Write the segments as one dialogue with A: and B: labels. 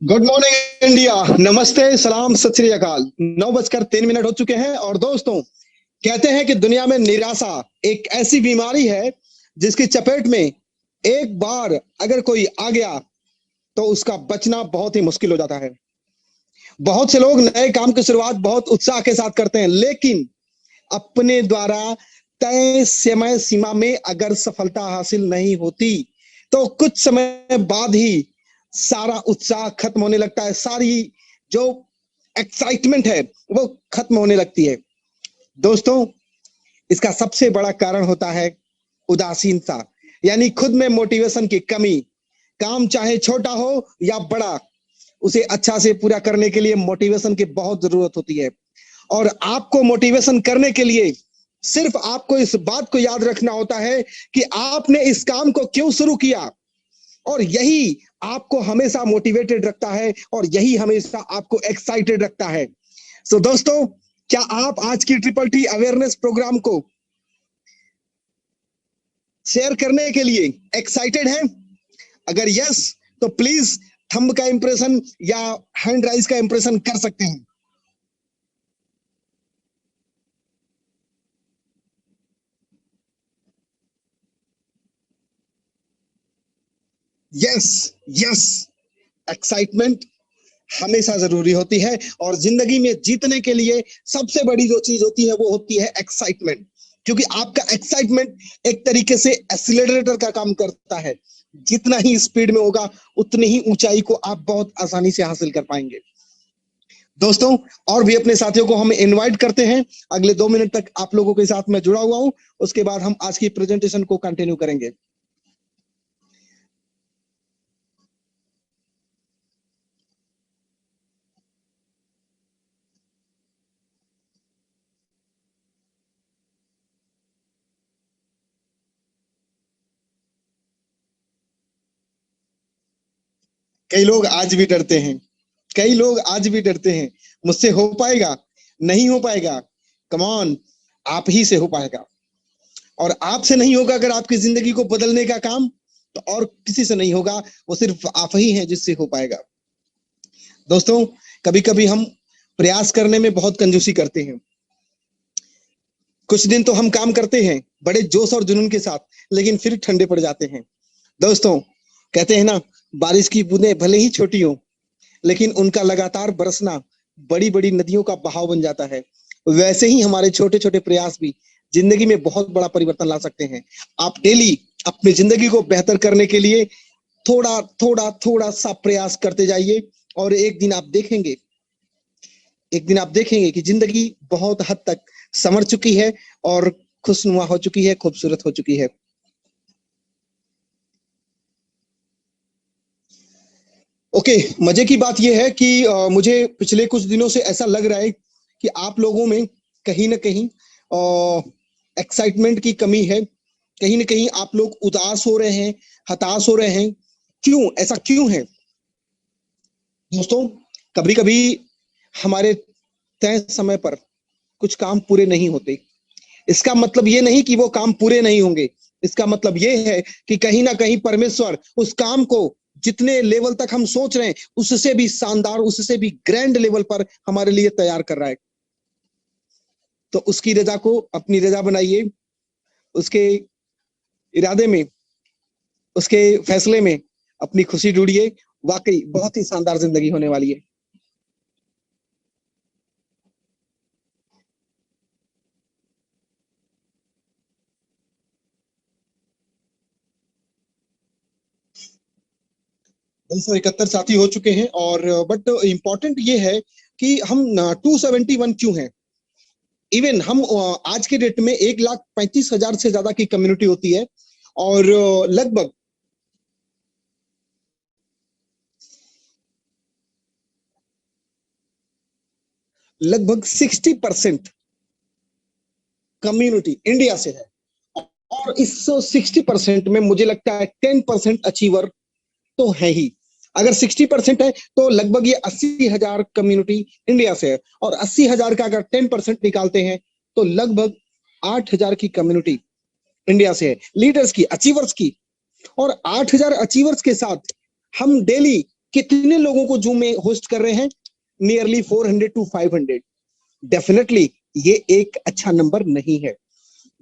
A: Good morning India. नमस्ते, सलाम, सत श्री अकाल। 9:03 हो चुके हैं और दोस्तों, कहते हैं कि दुनिया में निराशा एक ऐसी बीमारी है जिसकी चपेट में एक बार अगर कोई आ गया तो उसका बचना बहुत ही मुश्किल हो जाता है। बहुत से लोग नए काम की शुरुआत बहुत उत्साह के साथ करते हैं, लेकिन अपने द्वारा तय समय सीमा में अगर सफलता हासिल नहीं होती तो कुछ समय बाद ही सारा उत्साह खत्म होने लगता है, सारी जो एक्साइटमेंट है वो खत्म होने लगती है। दोस्तों, इसका सबसे बड़ा कारण होता है उदासीनता, यानी खुद में मोटिवेशन की कमी। काम चाहे छोटा हो या बड़ा, उसे अच्छा से पूरा करने के लिए मोटिवेशन की बहुत जरूरत होती है। और आपको मोटिवेशन करने के लिए सिर्फ आपको इस बात को याद रखना होता है कि आपने इस काम को क्यों शुरू किया, और यही आपको हमेशा मोटिवेटेड रखता है और यही हमेशा आपको एक्साइटेड रखता है। सो दोस्तों, क्या आप आज की ट्रिपल टी अवेयरनेस प्रोग्राम को शेयर करने के लिए एक्साइटेड हैं? अगर यस, तो प्लीज थंब का इंप्रेशन या हैंड राइज का इंप्रेशन कर सकते हैं। यस, यस, एक्साइटमेंट हमेशा जरूरी होती है और जिंदगी में जीतने के लिए सबसे बड़ी जो चीज होती है वो होती है एक्साइटमेंट। क्योंकि आपका एक्साइटमेंट एक तरीके से एक्सीलरेटर का काम करता है। जितना ही स्पीड में होगा उतनी ही ऊंचाई को आप बहुत आसानी से हासिल कर पाएंगे। दोस्तों, और भी अपने साथियों को हम इनवाइट करते हैं। अगले 2 मिनट तक आप लोगों के साथ मैं जुड़ा हुआ हूं, उसके बाद हम आज की प्रेजेंटेशन को कंटिन्यू करेंगे। कई लोग आज भी डरते हैं, कई लोग आज भी डरते हैं, मुझसे हो पाएगा, नहीं हो पाएगा। कम ऑन, आप ही से हो पाएगा। और आपसे नहीं होगा अगर आपकी जिंदगी को बदलने का काम, तो और किसी से नहीं होगा, वो सिर्फ आप ही हैं जिससे हो पाएगा। दोस्तों, कभी कभी हम प्रयास करने में बहुत कंजूसी करते हैं। कुछ दिन तो हम काम करते हैं बड़े जोश और जुनून के साथ, लेकिन फिर ठंडे पड़ जाते हैं। दोस्तों, कहते हैं ना, बारिश की बूंदें भले ही छोटी हो, लेकिन उनका लगातार बरसना बड़ी बड़ी नदियों का बहाव बन जाता है। वैसे ही हमारे छोटे छोटे प्रयास भी जिंदगी में बहुत बड़ा परिवर्तन ला सकते हैं। आप डेली अपनी जिंदगी को बेहतर करने के लिए थोड़ा थोड़ा थोड़ा सा प्रयास करते जाइए, और एक दिन आप देखेंगे कि जिंदगी बहुत हद तक संवर चुकी है और खुशनुमा हो चुकी है, खूबसूरत हो चुकी है। ओके, मजे की बात यह है कि मुझे पिछले कुछ दिनों से ऐसा लग रहा है कि आप लोगों में कहीं ना कहीं एक्साइटमेंट की कमी है। कहीं ना कहीं आप लोग उदास हो रहे हैं, हताश हो रहे हैं। क्यों, ऐसा क्यों है? दोस्तों, कभी कभी हमारे तय समय पर कुछ काम पूरे नहीं होते। इसका मतलब ये नहीं कि वो काम पूरे नहीं होंगे। इसका मतलब ये है कि कहीं ना कहीं परमेश्वर उस काम को जितने लेवल तक हम सोच रहे हैं उससे भी शानदार, उससे भी ग्रैंड लेवल पर हमारे लिए तैयार कर रहा है। तो उसकी रजा को अपनी रजा बनाइए, उसके इरादे में, उसके फैसले में अपनी खुशी ढूंढिए। वाकई बहुत ही शानदार जिंदगी होने वाली है। दो सौ इकहत्तर साथी हो चुके हैं, और बट इम्पोर्टेंट ये है कि हम 271 क्यों हैं। इवन हम आज के डेट में 1,35,000 से ज्यादा की कम्युनिटी होती है, और लगभग लगभग 60% कम्युनिटी इंडिया से है। और इस 60% में मुझे लगता है 10% अचीवर तो है ही। अगर 60% है तो लगभग ये 80,000 कम्युनिटी इंडिया से है, और 80,000 का अगर 10% निकालते हैं तो लगभग 8,000 की कम्युनिटी इंडिया से है, लीडर्स की, अचीवर्स की। और 8,000 अचीवर्स के साथ हम डेली कितने लोगों को जूम में होस्ट कर रहे हैं? Nearly 400 to 500। डेफिनेटली ये एक अच्छा नंबर नहीं है।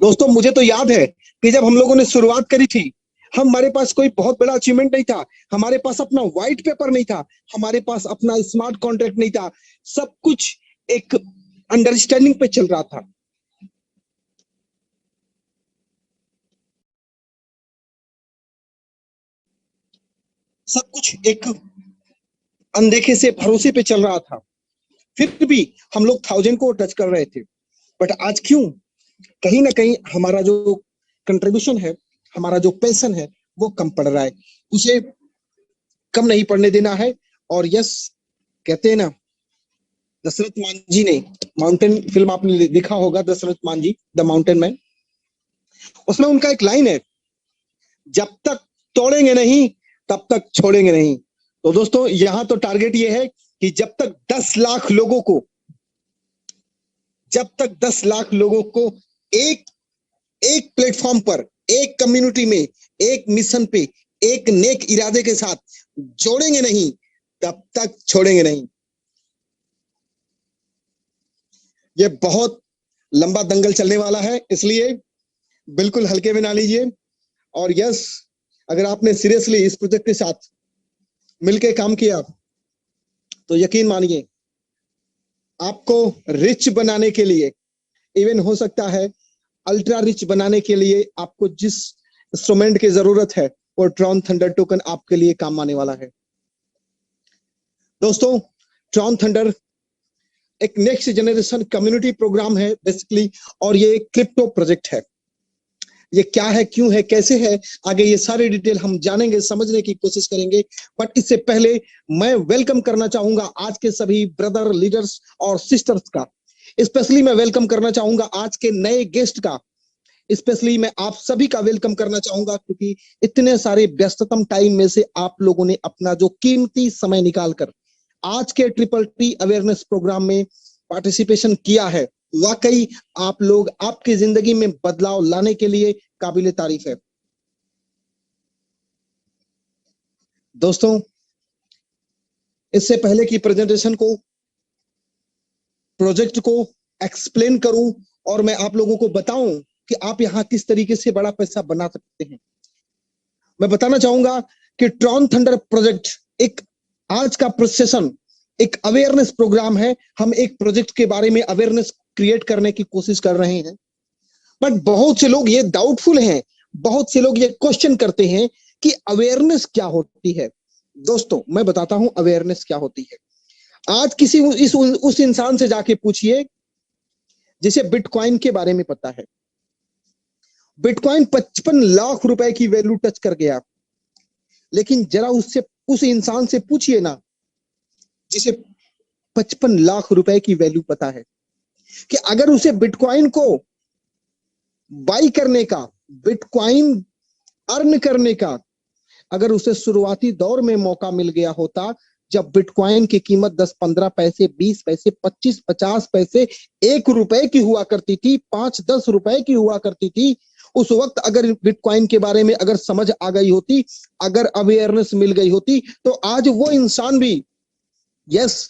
A: दोस्तों मुझे तो याद है कि जब हम लोगों ने शुरुआत करी थी, हमारे पास कोई बहुत बड़ा अचीवमेंट नहीं था, हमारे पास अपना व्हाइट पेपर नहीं था, हमारे पास अपना स्मार्ट कॉन्ट्रैक्ट नहीं था, सब कुछ एक अंडरस्टैंडिंग पे चल रहा था। सब कुछ एक अनदेखे से भरोसे पे चल रहा था, फिर भी हम लोग 1000 को टच कर रहे थे। बट आज क्यों? कहीं ना कहीं हमारा जो कंट्रीब्यूशन है, हमारा जो पैशन है, वो कम पड़ रहा है। उसे कम नहीं पड़ने देना है। और यस, कहते हैं ना, दशरथ मान जी ने, माउंटेन फिल्म आपने देखा होगा, दशरथ मान जी द माउंटेन मैन, उसमें उनका एक लाइन है, जब तक तोड़ेंगे नहीं तब तक छोड़ेंगे नहीं। तो दोस्तों यहां तो टारगेट ये है कि जब तक 10 लाख लोगों को, जब तक 10 लाख लोगों को एक एक प्लेटफॉर्म पर, एक कम्युनिटी में, एक मिशन पे, एक नेक इरादे के साथ जोड़ेंगे नहीं, तब तक छोड़ेंगे नहीं। ये बहुत लंबा दंगल चलने वाला है, इसलिए बिल्कुल हल्के में ना लीजिए। और यस, अगर आपने सीरियसली इस प्रोजेक्ट के साथ मिलकर काम किया तो यकीन मानिए, आपको रिच बनाने के लिए, इवन हो सकता है अल्ट्रा रिच बनाने के लिए, आपको जिस इंस्ट्रूमेंट की जरूरत है वो ट्रॉन थंडर टोकन आपके लिए काम आने वाला है। दोस्तों ट्रॉन थंडर एक नेक्स्ट जनरेशन कम्युनिटी प्रोग्राम है बेसिकली, और ये एक क्रिप्टो प्रोजेक्ट है। ये क्या है, क्यों है, कैसे है, आगे ये सारी डिटेल हम जानेंगे, समझने की कोशिश करेंगे। बट इससे पहले मैं वेलकम करना चाहूंगा आज के सभी ब्रदर, लीडर्स और सिस्टर्स का। स्पेशली मैं वेलकम करना चाहूंगा आज के नए गेस्ट का। स्पेशली मैं आप सभी का वेलकम करना चाहूंगा, क्योंकि इतने सारे व्यस्ततम टाइम में से आप लोगों ने अपना जो कीमती समय निकालकर आज के ट्रिपल टी अवेयरनेस प्रोग्राम में पार्टिसिपेशन किया है। वाकई आप लोग आपकी जिंदगी में बदलाव लाने के लिए काबिले तारीफ है। दोस्तों इससे पहले की प्रेजेंटेशन को, प्रोजेक्ट को एक्सप्लेन करूं और मैं आप लोगों को बताऊं कि आप यहां किस तरीके से बड़ा पैसा बना सकते हैं, मैं बताना चाहूंगा कि ट्रॉन थंडर प्रोजेक्ट एक आज का सेशन एक अवेयरनेस प्रोग्राम है। हम एक प्रोजेक्ट के बारे में अवेयरनेस क्रिएट करने की कोशिश कर रहे हैं। बट बहुत से लोग ये डाउटफुल हैं, बहुत से लोग ये क्वेश्चन करते हैं कि अवेयरनेस क्या होती है। दोस्तों मैं बताता हूं अवेयरनेस क्या होती है। आज किसी उस इंसान से जाके पूछिए जिसे बिटकॉइन के बारे में पता है। बिटकॉइन 55 लाख रुपए की वैल्यू टच कर गया, लेकिन जरा उससे, उस इंसान से पूछिए ना जिसे 55 लाख रुपए की वैल्यू पता है, कि अगर उसे बिटकॉइन को बाई करने का, बिटकॉइन अर्न करने का, अगर उसे शुरुआती दौर में मौका मिल गया होता, जब बिटकॉइन की कीमत 10-15 पैसे, 20 पैसे, 25-50 पैसे, 1 रुपए की हुआ करती थी, 5-10 रुपए की हुआ करती थी, उस वक्त अगर बिटकॉइन के बारे में अगर समझ आ गई होती, अगर अवेयरनेस मिल गई होती, तो आज वो इंसान भी, यस,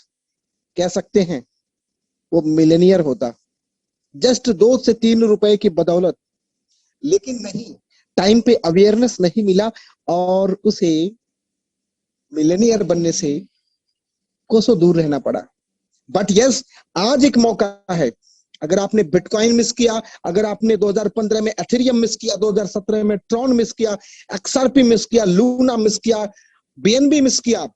A: कह सकते हैं वो मिलेनियर होता, जस्ट 2 से 3 रुपए की बदौलत। लेकिन नहीं, टाइम पे अवेयरनेस नहीं मिला और उसे मिलेनियर बनने से कोसों दूर रहना पड़ा। बट यस, आज एक मौका है। अगर आपने बिटकॉइन मिस किया, अगर आपने 2015 में एथेरियम मिस किया, 2017 में ट्रॉन मिस किया, एक्सआरपी मिस किया, लूना मिस किया, बीएनबी मिस किया,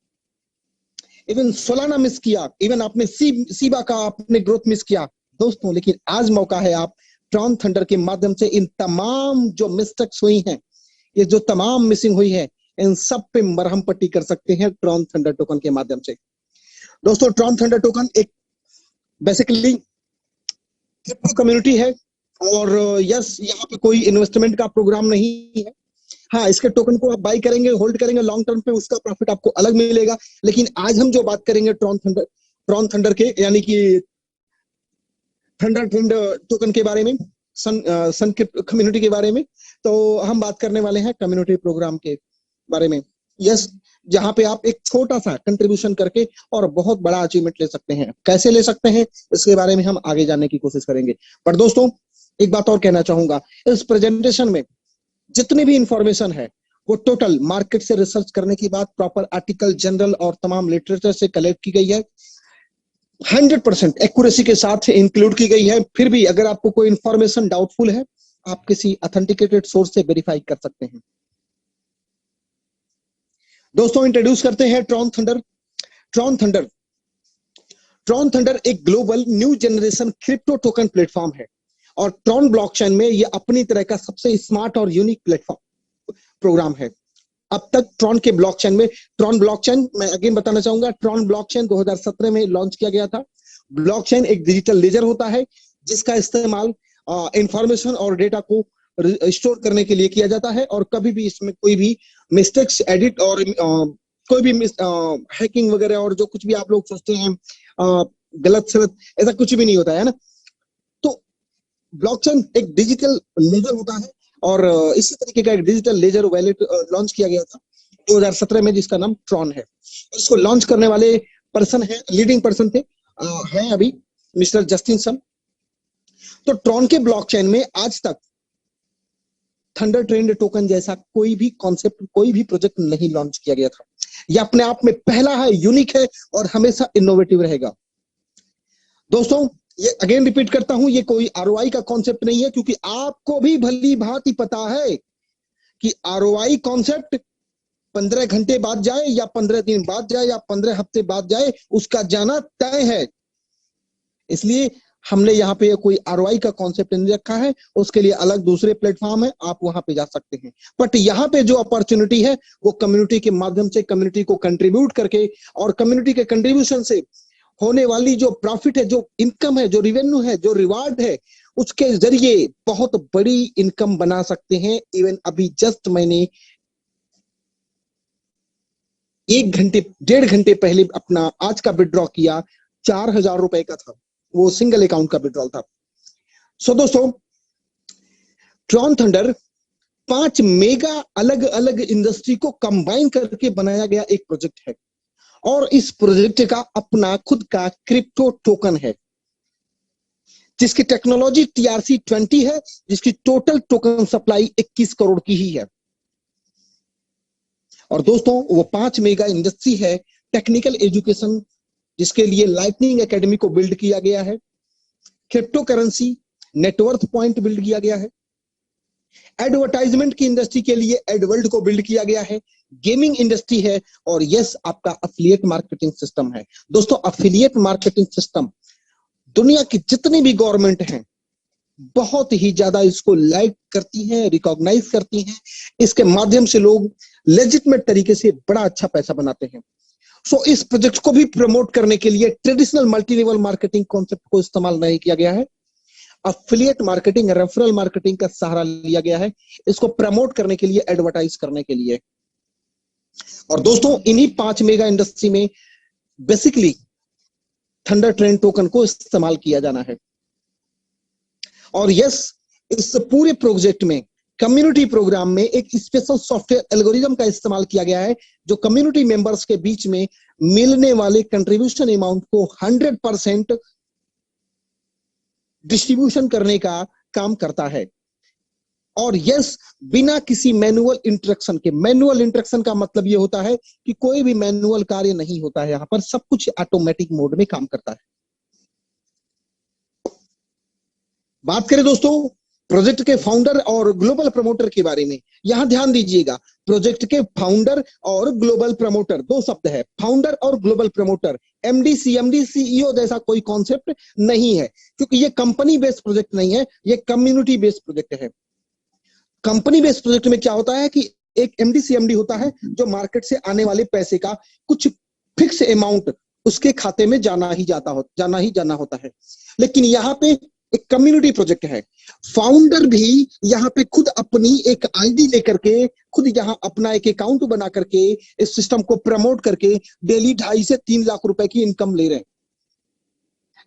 A: इवन सोलाना मिस किया, इवन आपने सीबा का आपने ग्रोथ मिस किया दोस्तों, लेकिन आज मौका है आप ट्रॉन थंडर के माध्यम से इन तमाम जो मिस्टेक्स हुई हैं, ये जो तमाम मिसिंग हुई है, इन सब पे मरहम पट्टी कर सकते हैं ट्रॉन थंडर टोकन के माध्यम से। दोस्तों ट्रॉन थंडर टोकन एक बेसिकली क्रिप्टो कम्युनिटी है, और यस, यहाँ पे कोई इन्वेस्टमेंट का प्रोग्राम नहीं है। हाँ, इसके टोकन को आप बाई करेंगे, होल्ड करेंगे लॉन्ग टर्म पे, उसका प्रॉफिट आपको अलग मिलेगा। लेकिन आज हम जो बात करेंगे ट्रॉन थंडर के, यानी कि थंडर ट्रेंड टोकन के बारे में, सन कम्युनिटी के बारे में, तो हम बात करने वाले हैं कम्युनिटी प्रोग्राम के बारे में। यस, जहां पे आप एक छोटा सा कंट्रीब्यूशन करके और बहुत बड़ा अचीवमेंट ले सकते हैं। कैसे ले सकते हैं इसके बारे में हम आगे जानने की कोशिश करेंगे। पर दोस्तों एक बात और कहना चाहूंगा, इस प्रेजेंटेशन में जितनी भी इंफॉर्मेशन है वो टोटल मार्केट से रिसर्च करने के बाद प्रॉपर आर्टिकल, जनरल और तमाम लिटरेचर से कलेक्ट की गई है, 100% एक्यूरेसी के साथ इंक्लूड की गई है। फिर भी अगर आपको कोई इंफॉर्मेशन डाउटफुल है, आप किसी ऑथेंटिकेटेड सोर्स से वेरीफाई कर सकते हैं। दोस्तों इंट्रोड्यूस करते हैं Tron thunder. Tron thunder Tron thunder एक global new generation crypto token platform है और ट्रॉन ब्लॉकचेन में यह अपनी तरह का सबसे स्मार्ट और यूनिक प्लेटफॉर्म प्रोग्राम है। अब तक ट्रॉन के ब्लॉकचेन में, ट्रॉन ब्लॉकचेन मैं अगेन बताना चाहूंगा, ट्रॉन ब्लॉकचेन 2017 में लॉन्च किया गया था। ब्लॉकचेन एक डिजिटल लेजर होता है जिसका इस्तेमाल इंफॉर्मेशन और डेटा को स्टोर करने के लिए किया जाता है और कभी भी इसमें कोई भी मिस्टेक्स, एडिट और कोई भी हैकिंग वगैरह और जो कुछ भी आप लोग सोचते हैं गलत सलत, ऐसा कुछ भी नहीं होता है ना। तो ब्लॉकचेन एक डिजिटल लेजर होता है और इसी तरीके का एक डिजिटल लेजर वैलेट लॉन्च किया गया था 2017 में जिसका नाम ट्रॉन है। इसको लॉन्च करने वाले पर्सन है, लीडिंग पर्सन थे हैं अभी मिस्टर जस्टिन सन। तो ट्रॉन के ब्लॉकचेन में आज तक थंडर ट्रेंड टोकन जैसा कोई भी कॉन्सेप्ट, कोई भी प्रोजेक्ट नहीं लॉन्च किया गया था। यह अपने आप में पहला है, यूनिक है और हमेशा इनोवेटिव रहेगा। दोस्तों ये अगेन रिपीट करता हूं, ये कोई आरओआई का कॉन्सेप्ट नहीं है, क्योंकि आपको भी भली भांति पता है कि आरओआई कॉन्सेप्ट 15 घंटे बाद जाए या 15 दिन बाद जाए या 15 हफ्ते बाद जाए, उसका जाना तय है। इसलिए हमने यहाँ पे कोई आरओआई का कॉन्सेप्ट नहीं रखा है, उसके लिए अलग दूसरे प्लेटफॉर्म है, आप वहां पे जा सकते हैं। बट यहाँ पे जो अपॉर्चुनिटी है वो कम्युनिटी के माध्यम से, कम्युनिटी को कंट्रीब्यूट करके और कम्युनिटी के कंट्रीब्यूशन से होने वाली जो प्रॉफिट है, जो इनकम है, जो रिवेन्यू है, जो रिवार्ड है, उसके जरिए बहुत बड़ी इनकम बना सकते हैं। इवन अभी जस्ट मैंने 1-1.5 घंटे पहले अपना आज का विड्रॉ किया, 4,000 रुपए का था, वो सिंगल अकाउंट का विड्रॉल था। सो दोस्तों ट्रॉन थंडर 5 मेगा अलग अलग इंडस्ट्री को कंबाइन करके बनाया गया एक प्रोजेक्ट है और इस प्रोजेक्ट का अपना खुद का क्रिप्टो टोकन है जिसकी टेक्नोलॉजी TRC20 है, जिसकी टोटल टोकन सप्लाई 21 करोड़ की ही है। और दोस्तों वो 5 मेगा इंडस्ट्री है टेक्निकल एजुकेशन, जिसके लिए लाइटनिंग एकेडमी को बिल्ड किया गया है, crypto currency net worth point build किया गया है, एडवर्टाइजमेंट की इंडस्ट्री के लिए एडवर्ल्ड को बिल्ड किया गया है, गेमिंग इंडस्ट्री है और यस आपका अफिलिएट मार्केटिंग सिस्टम है। दोस्तों अफिलिएट मार्केटिंग सिस्टम दुनिया की जितनी भी गवर्नमेंट हैं बहुत ही ज्यादा इसको लाइक करती हैं, रिकॉग्नाइज करती हैं। इसके माध्यम से लोग लेजिटिमेट तरीके से बड़ा अच्छा पैसा बनाते हैं। सो इस प्रोजेक्ट को भी प्रमोट करने के लिए traditional multi level marketing concept को इस्तेमाल नहीं किया गया है, अफिलिएट मार्केटिंग, रेफरल मार्केटिंग का सहारा लिया गया है इसको प्रमोट करने के लिए, एडवर्टाइज करने के लिए। और दोस्तों इन्हीं 5 मेगा इंडस्ट्री में बेसिकली थंडर ट्रेंड टोकन को इस्तेमाल किया जाना है। और यस इस पूरे प्रोजेक्ट में कम्युनिटी प्रोग्राम में एक स्पेशल सॉफ्टवेयर एल्गोरिदम का इस्तेमाल किया गया है जो कम्युनिटी मेंबर्स के बीच में मिलने वाले कंट्रीब्यूशन अमाउंट को 100% डिस्ट्रीब्यूशन करने का काम करता है। और यस बिना किसी मैनुअल इंटरेक्शन के, मैनुअल इंटरेक्शन का मतलब ये होता है कि कोई भी मैनुअल कार्य नहीं होता है, यहां पर सब कुछ ऑटोमेटिक मोड में काम करता है। बात करें दोस्तों प्रोजेक्ट के फाउंडर और ग्लोबल प्रमोटर के बारे में, यहां ध्यान दीजिएगा, प्रोजेक्ट के फाउंडर और ग्लोबल प्रमोटर 2 शब्द है, फाउंडर और global promoter. MD, CMD, CEO जैसा कोई कॉन्सेप्ट नहीं है, क्योंकि ये कंपनी बेस्ड प्रोजेक्ट नहीं है, ये कम्युनिटी बेस्ड प्रोजेक्ट है। कंपनी बेस्ड प्रोजेक्ट में क्या होता है कि एक MD, CMD होता है जो मार्केट से आने वाले पैसे का कुछ फिक्स अमाउंट उसके खाते में जाना ही जाना होता है। लेकिन यहाँ पे एक कम्युनिटी प्रोजेक्ट है, फाउंडर भी यहाँ पे खुद अपनी एक आईडी लेकर के, खुद यहाँ अपना एक अकाउंट बना करके इस सिस्टम को प्रमोट करके डेली 2.5 से 3 लाख रुपए की इनकम ले रहे हैं।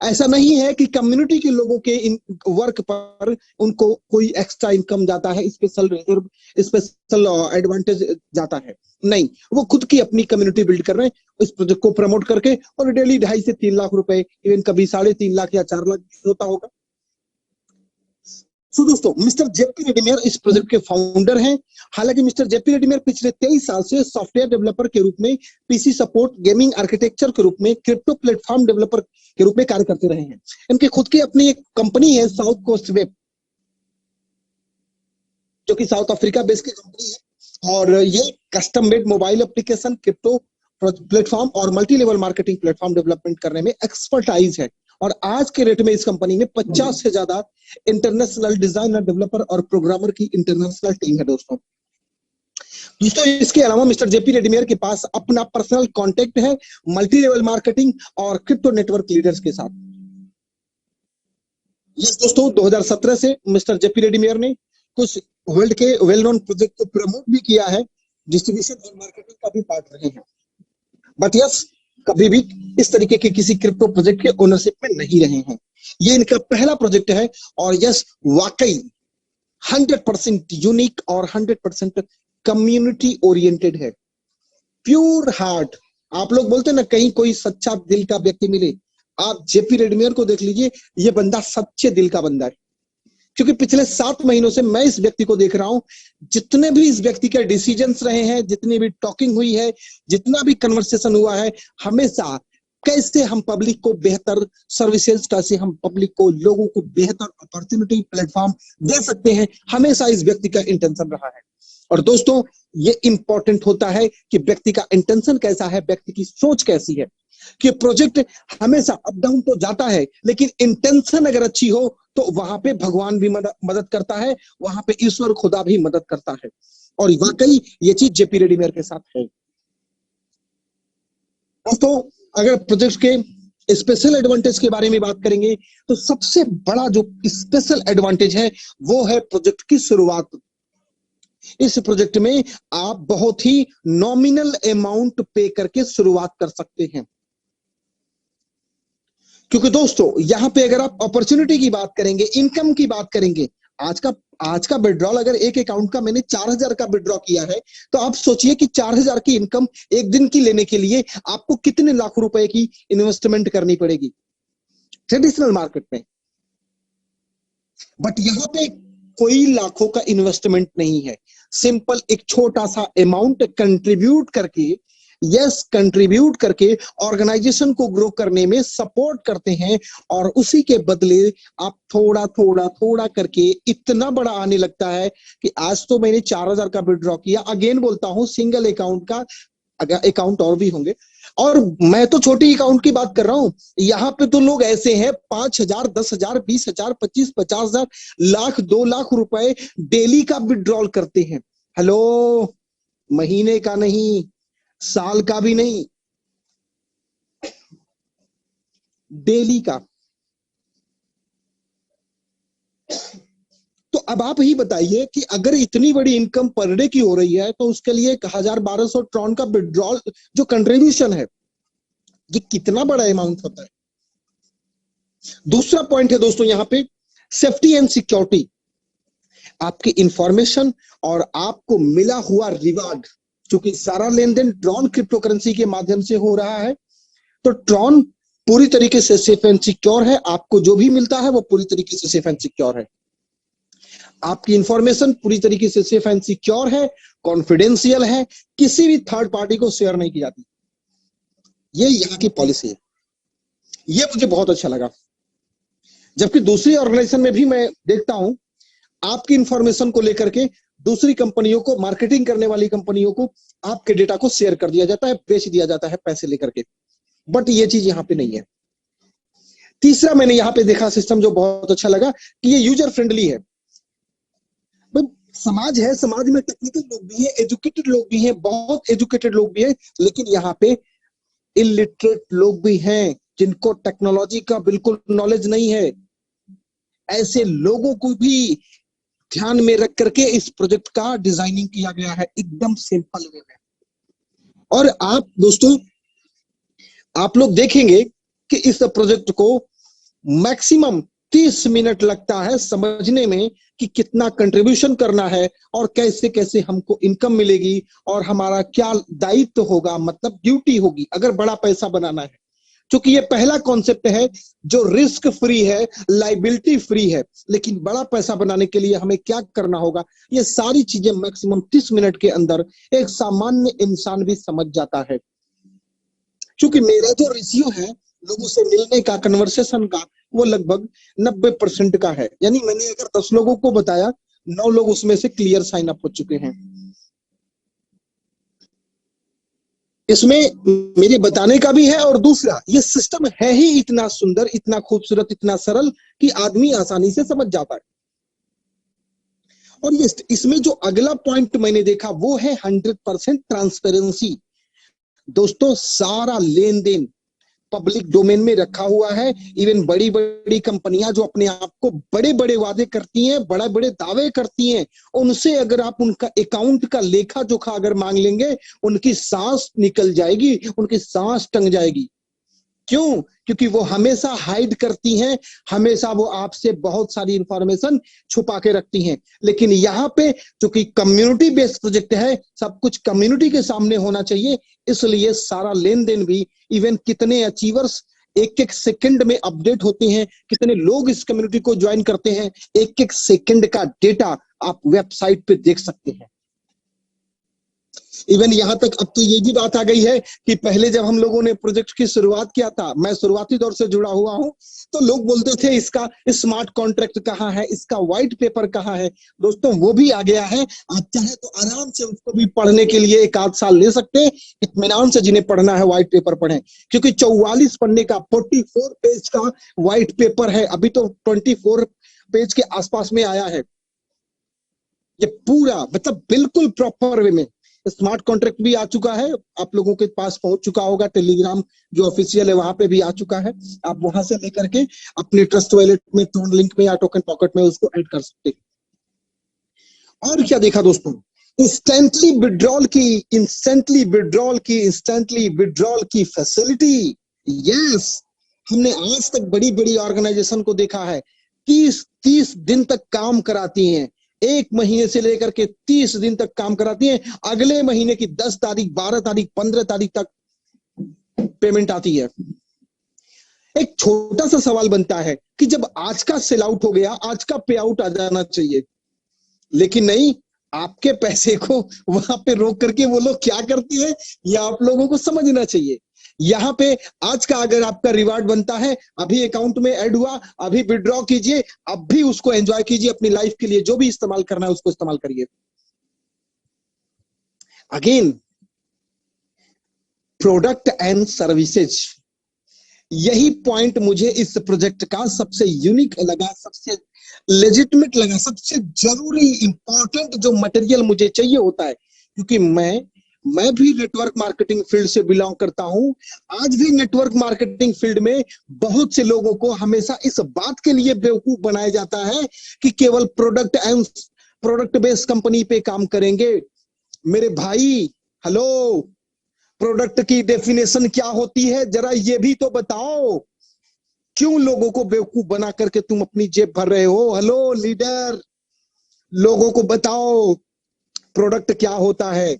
A: ऐसा नहीं है कि कम्युनिटी के लोगों के इन वर्क पर उनको कोई एक्स्ट्रा इनकम जाता है, स्पेशल रिजर्व, स्पेशल एडवांटेज जाता है। नहीं, वो खुद की अपनी कम्युनिटी बिल्ड कर रहे हैं इस प्रोजेक्ट को प्रमोट करके, और डेली 2.5 से 3 लाख रुपए, इवन कभी 3.5 लाख या 4 लाख होता होगा। सो दोस्तों, मिस्टर जेपी रेडिमेयर इस प्रोजेक्ट के फाउंडर हैं। हालांकि मिस्टर जेपी रेडिमेयर पिछले 23 साल से सॉफ्टवेयर डेवलपर के रूप में, पीसी सपोर्ट, गेमिंग आर्किटेक्चर के रूप में, क्रिप्टो प्लेटफॉर्म डेवलपर के रूप में कार्य करते रहे हैं। इनके खुद की अपनी एक कंपनी है, साउथ कोस्ट वेब, जो कि साउथ अफ्रीका बेस्ड की कंपनी है, और ये custom made mobile application, crypto platform और multi level marketing platform development करने में एक्सपर्टाइज है। और आज के रेट में इस कंपनी में 50 से ज्यादा इंटरनेशनल डिजाइनर, डेवलपर और प्रोग्रामर की इंटरनेशनल टीम है। दोस्तों इसके अलावा मिस्टर जेपी रेडिमेयर के पास अपना पर्सनल कॉन्टेक्ट है मल्टी लेवल मार्केटिंग और क्रिप्टो नेटवर्क लीडर्स के साथ। यस दोस्तों, 2017 से मिस्टर जेपी रेडिमेयर ने कुछ वर्ल्ड के वेल नोन प्रोजेक्ट को प्रमोट भी किया है, डिस्ट्रीब्यूशन और मार्केटिंग का भी पार्ट रहे हैं। बट यस, कभी भी इस तरीके के किसी क्रिप्टो प्रोजेक्ट के ओनरशिप में नहीं रहे हैं। ये इनका पहला प्रोजेक्ट है, और यस, वाकई 100% यूनिक और 100% कम्युनिटी ओरिएंटेड है। प्योर हार्ट, आप लोग बोलते हैं ना, कहीं कोई सच्चा दिल का व्यक्ति मिले, आप जेपी रेडमेयर को देख लीजिए, ये बंदा सच्चे दिल का बंदा है। क्योंकि पिछले 7 महीनों से मैं इस व्यक्ति को देख रहा हूं, जितने भी इस व्यक्ति के डिसीजंस रहे हैं, जितनी भी टॉकिंग हुई है, जितना भी कन्वर्सेशन हुआ है, हमेशा कैसे हम पब्लिक को बेहतर सर्विसेज, कैसे हम पब्लिक को, लोगों को बेहतर अपॉर्चुनिटी, प्लेटफॉर्म दे सकते हैं, हमेशा इस व्यक्ति का इंटेंशन रहा है। और दोस्तों, ये इंपॉर्टेंट होता है कि व्यक्ति का इंटेंशन कैसा है, व्यक्ति की सोच कैसी है। कि प्रोजेक्ट हमेशा अप डाउन तो जाता है, लेकिन इंटेंशन अगर अच्छी हो तो वहां पे भगवान भी मदद करता है, वहां पे ईश्वर खुदा भी मदद करता है। और वाकई ये चीज जेपी रेडीमेयर के साथ है। दोस्तों, अगर प्रोजेक्ट के स्पेशल एडवांटेज के बारे में बात करेंगे, तो सबसे बड़ा जो स्पेशल एडवांटेज है वो है प्रोजेक्ट की शुरुआत। इस प्रोजेक्ट में आप बहुत ही नॉमिनल अमाउंट पे करके शुरुआत कर सकते हैं। क्योंकि दोस्तों, यहां पे अगर आप अपॉर्चुनिटी की बात करेंगे, इनकम की बात करेंगे, आज का विड्रॉल, अगर एक अकाउंट का मैंने 4,000 का विड्रॉ किया है, तो आप सोचिए कि 4,000 की इनकम एक दिन की लेने के लिए आपको कितने लाख रुपए की इन्वेस्टमेंट करनी पड़ेगी ट्रेडिशनल मार्केट में। बट यहां पे कोई लाखों का इन्वेस्टमेंट नहीं है, सिंपल एक छोटा सा अमाउंट कंट्रीब्यूट करके ऑर्गेनाइजेशन को ग्रो करने में सपोर्ट करते हैं, और उसी के बदले आप थोड़ा करके इतना बड़ा आने लगता है कि आज तो मैंने 4,000 का विड्रॉ किया। अगेन बोलता हूं, सिंगल अकाउंट का अकाउंट और भी होंगे, और मैं तो छोटी अकाउंट की बात कर रहा हूं। यहाँ पे तो लोग ऐसे हैं 5,000, 10,000, 20,000, 25, 50,000, लाख, 2 लाख रुपए डेली का विड्रॉल करते हैं। हेलो, महीने का नहीं, साल का भी नहीं, डेली का। तो अब आप ही बताइए कि अगर इतनी बड़ी इनकम पर डे की हो रही है, तो उसके लिए 1,000-1,200 ट्रॉन का विड्रॉल जो कंट्रीब्यूशन है, ये कितना बड़ा अमाउंट होता है। दूसरा पॉइंट है दोस्तों, यहां पे सेफ्टी एंड सिक्योरिटी। आपकी इंफॉर्मेशन और आपको मिला हुआ रिवार्ड, क्योंकि सारा लेन देन ट्रॉन क्रिप्टो करेंसी के माध्यम से हो रहा है, तो ट्रॉन पूरी तरीके से सेफ एंड सिक्योर है। आपको जो भी मिलता है वो पूरी तरीके से सेफ एंड सिक्योर है। आपकी इंफॉर्मेशन पूरी तरीके से सेफ एंड सिक्योर है, कॉन्फिडेंशियल है, किसी भी थर्ड पार्टी को शेयर नहीं की जाती। ये यहाँ की पॉलिसी है, ये मुझे बहुत अच्छा लगा। जबकि दूसरी ऑर्गेनाइजेशन में भी मैं देखता हूं, आपकी इंफॉर्मेशन को लेकर के दूसरी कंपनियों को, मार्केटिंग करने वाली कंपनियों को आपके डेटा को शेयर कर दिया जाता है, बेच दिया जाता है पैसे लेकर के। बट ये चीज यहाँ पे नहीं है। तीसरा मैंने यहाँ पे देखा सिस्टम जो बहुत अच्छा लगा, कि ये यूजर फ्रेंडली है। समाज है, समाज में टेक्निकल लोग भी हैं, एजुकेटेड लोग भी हैं, बहुत एजुकेटेड लोग भी हैं, लेकिन यहाँ पे इलिटरेट लोग भी हैं, जिनको टेक्नोलॉजी का बिल्कुल नॉलेज नहीं है। ऐसे लोगों को भी ध्यान में रख करके इस प्रोजेक्ट का डिजाइनिंग किया गया है, एकदम सिंपल वे में। और आप दोस्तों, आप लोग देखेंगे कि इस प्रोजेक्ट को मैक्सिमम 30 मिनट लगता है समझने में कि कितना कंट्रीब्यूशन करना है और कैसे कैसे हमको इनकम मिलेगी और हमारा क्या दायित्व होगा, मतलब ड्यूटी होगी अगर बड़ा पैसा बनाना है। क्योंकि ये पहला कॉन्सेप्ट है जो रिस्क फ्री है, लाइबिलिटी फ्री है, लेकिन बड़ा पैसा बनाने के लिए हमें क्या करना होगा, ये सारी चीजें मैक्सिमम 30 मिनट के अंदर एक सामान्य इंसान भी समझ जाता है। क्योंकि मेरा जो रेशियो है लोगों से मिलने का, कन्वर्सेशन का, वो लगभग 90% का है। यानी मैंने अगर 10 लोगों को बताया, 9 लोग उसमें से क्लियर साइन अप हो चुके हैं। इसमें मेरे बताने का भी है और दूसरा ये सिस्टम है ही इतना सुंदर, इतना खूबसूरत, इतना सरल कि आदमी आसानी से समझ जाता है। और ये इसमें जो अगला पॉइंट मैंने देखा वो है 100% ट्रांसपेरेंसी। दोस्तों सारा लेन देन पब्लिक डोमेन में रखा हुआ है। इवन बड़ी बड़ी कंपनियां जो अपने आप को बड़े बड़े वादे करती हैं, बड़े बड़े दावे करती हैं, उनसे अगर आप उनका अकाउंट का लेखा जोखा अगर मांग लेंगे, उनकी सांस निकल जाएगी, उनकी सांस टंग जाएगी। क्यों? क्योंकि वो हमेशा हाइड करती हैं, हमेशा वो आपसे बहुत सारी इंफॉर्मेशन छुपा के रखती हैं। लेकिन यहाँ पे क्योंकि कम्युनिटी बेस्ड प्रोजेक्ट है, सब कुछ कम्युनिटी के सामने होना चाहिए, इसलिए सारा लेन देन भी, इवन कितने अचीवर्स एक एक सेकंड में अपडेट होते हैं, कितने लोग इस कम्युनिटी को ज्वाइन करते हैं, एक एक सेकंड का डेटा आप वेबसाइट पे देख सकते हैं। इवन यहां तक अब तो ये भी बात आ गई है कि पहले जब हम लोगों ने प्रोजेक्ट की शुरुआत किया था, मैं शुरुआती दौर से जुड़ा हुआ हूं, तो लोग बोलते थे इसका स्मार्ट कॉन्ट्रैक्ट कहाँ है, इसका व्हाइट पेपर कहाँ है। दोस्तों वो भी आ गया है। आप चाहे तो आराम से उसको भी पढ़ने के लिए 1 आध साल ले सकते हैं। इत्मीनान से जिन्हें पढ़ना है व्हाइट पेपर पढ़ें, क्योंकि 44 पन्ने का 44 पेज का व्हाइट पेपर है। अभी तो 24 पेज के आसपास में आया है। ये पूरा मतलब बिल्कुल प्रॉपर वे में स्मार्ट कॉन्ट्रैक्ट भी आ चुका है, आप लोगों के पास पहुंच चुका होगा। टेलीग्राम जो ऑफिशियल है वहां पे भी आ चुका है। आप वहां से लेकर के अपने ट्रस्ट वॉलेट में, टोन लिंक में या टोकन पॉकेट में उसको ऐड कर सकते हैं। और क्या देखा दोस्तों, इंस्टेंटली विड्रॉल की फैसिलिटी। यस, हमने आज तक बड़ी बड़ी ऑर्गेनाइजेशन को देखा है 30 दिन तक काम कराती हैं, 1 महीने से लेकर के 30 दिन तक काम कराती हैं, अगले महीने की 10 तारीख, 12 तारीख, 15 तारीख तक पेमेंट आती है। एक छोटा सा सवाल बनता है कि जब आज का सेल आउट हो गया, आज का पे आउट आ जाना चाहिए, लेकिन नहीं, आपके पैसे को वहां पे रोक करके वो लोग क्या करते हैं, ये आप लोगों को समझना चाहिए। यहाँ पे आज का अगर आपका रिवार्ड बनता है, अभी अकाउंट में ऐड हुआ, अभी विड्रॉ कीजिए, अब भी उसको एंजॉय कीजिए, अपनी लाइफ के लिए जो भी इस्तेमाल करना है उसको इस्तेमाल करिए। अगेन, प्रोडक्ट एंड सर्विसेज, यही पॉइंट मुझे इस प्रोजेक्ट का सबसे यूनिक लगा, सबसे लेजिटिमेट लगा, सबसे जरूरी इंपॉर्टेंट जो मटेरियल मुझे चाहिए होता है। क्योंकि मैं भी नेटवर्क मार्केटिंग फील्ड से बिलोंग करता हूं। आज भी नेटवर्क मार्केटिंग फील्ड में बहुत से लोगों को हमेशा इस बात के लिए बेवकूफ बनाया जाता है कि केवल प्रोडक्ट बेस्ड कंपनी पे काम करेंगे। मेरे भाई, हेलो, प्रोडक्ट की डेफिनेशन क्या होती है जरा ये भी तो बताओ। क्यों लोगों को बेवकूफ बना करके तुम अपनी जेब भर रहे हो? हेलो लीडर, लोगों को बताओ प्रोडक्ट क्या होता है।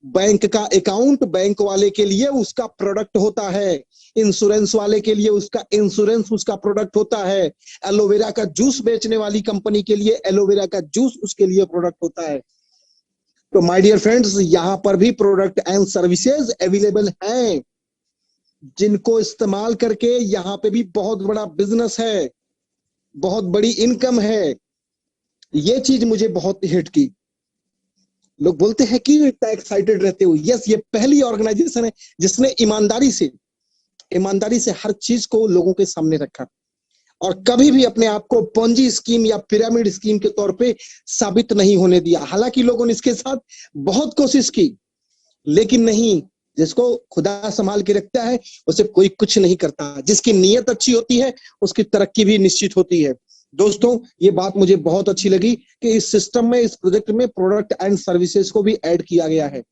A: बैंक का अकाउंट बैंक वाले के लिए उसका प्रोडक्ट होता है, इंश्योरेंस वाले के लिए उसका इंश्योरेंस उसका प्रोडक्ट होता है, एलोवेरा का जूस बेचने वाली कंपनी के लिए एलोवेरा का जूस उसके लिए प्रोडक्ट होता है। तो माय डियर फ्रेंड्स, यहां पर भी प्रोडक्ट एंड सर्विसेज अवेलेबल हैं, जिनको इस्तेमाल करके यहाँ पे भी बहुत बड़ा बिजनेस है, बहुत बड़ी इनकम है। ये चीज मुझे बहुत हिट की। लोग बोलते हैं कि इतना एक्साइटेड रहते हो। यस, ये पहली ऑर्गेनाइजेशन है जिसने ईमानदारी से हर चीज को लोगों के सामने रखा और कभी भी अपने आप को पोंजी स्कीम या पिरामिड स्कीम के तौर पे साबित नहीं होने दिया। हालांकि लोगों ने इसके साथ बहुत कोशिश की, लेकिन नहीं, जिसको खुदा संभाल के रखता है उसे कोई कुछ नहीं करता। जिसकी नीयत अच्छी होती है उसकी तरक्की भी निश्चित होती है। दोस्तों, ये बात मुझे बहुत अच्छी लगी कि इस सिस्टम में, इस प्रोजेक्ट में प्रोडक्ट एंड सर्विसेज को भी ऐड किया गया है।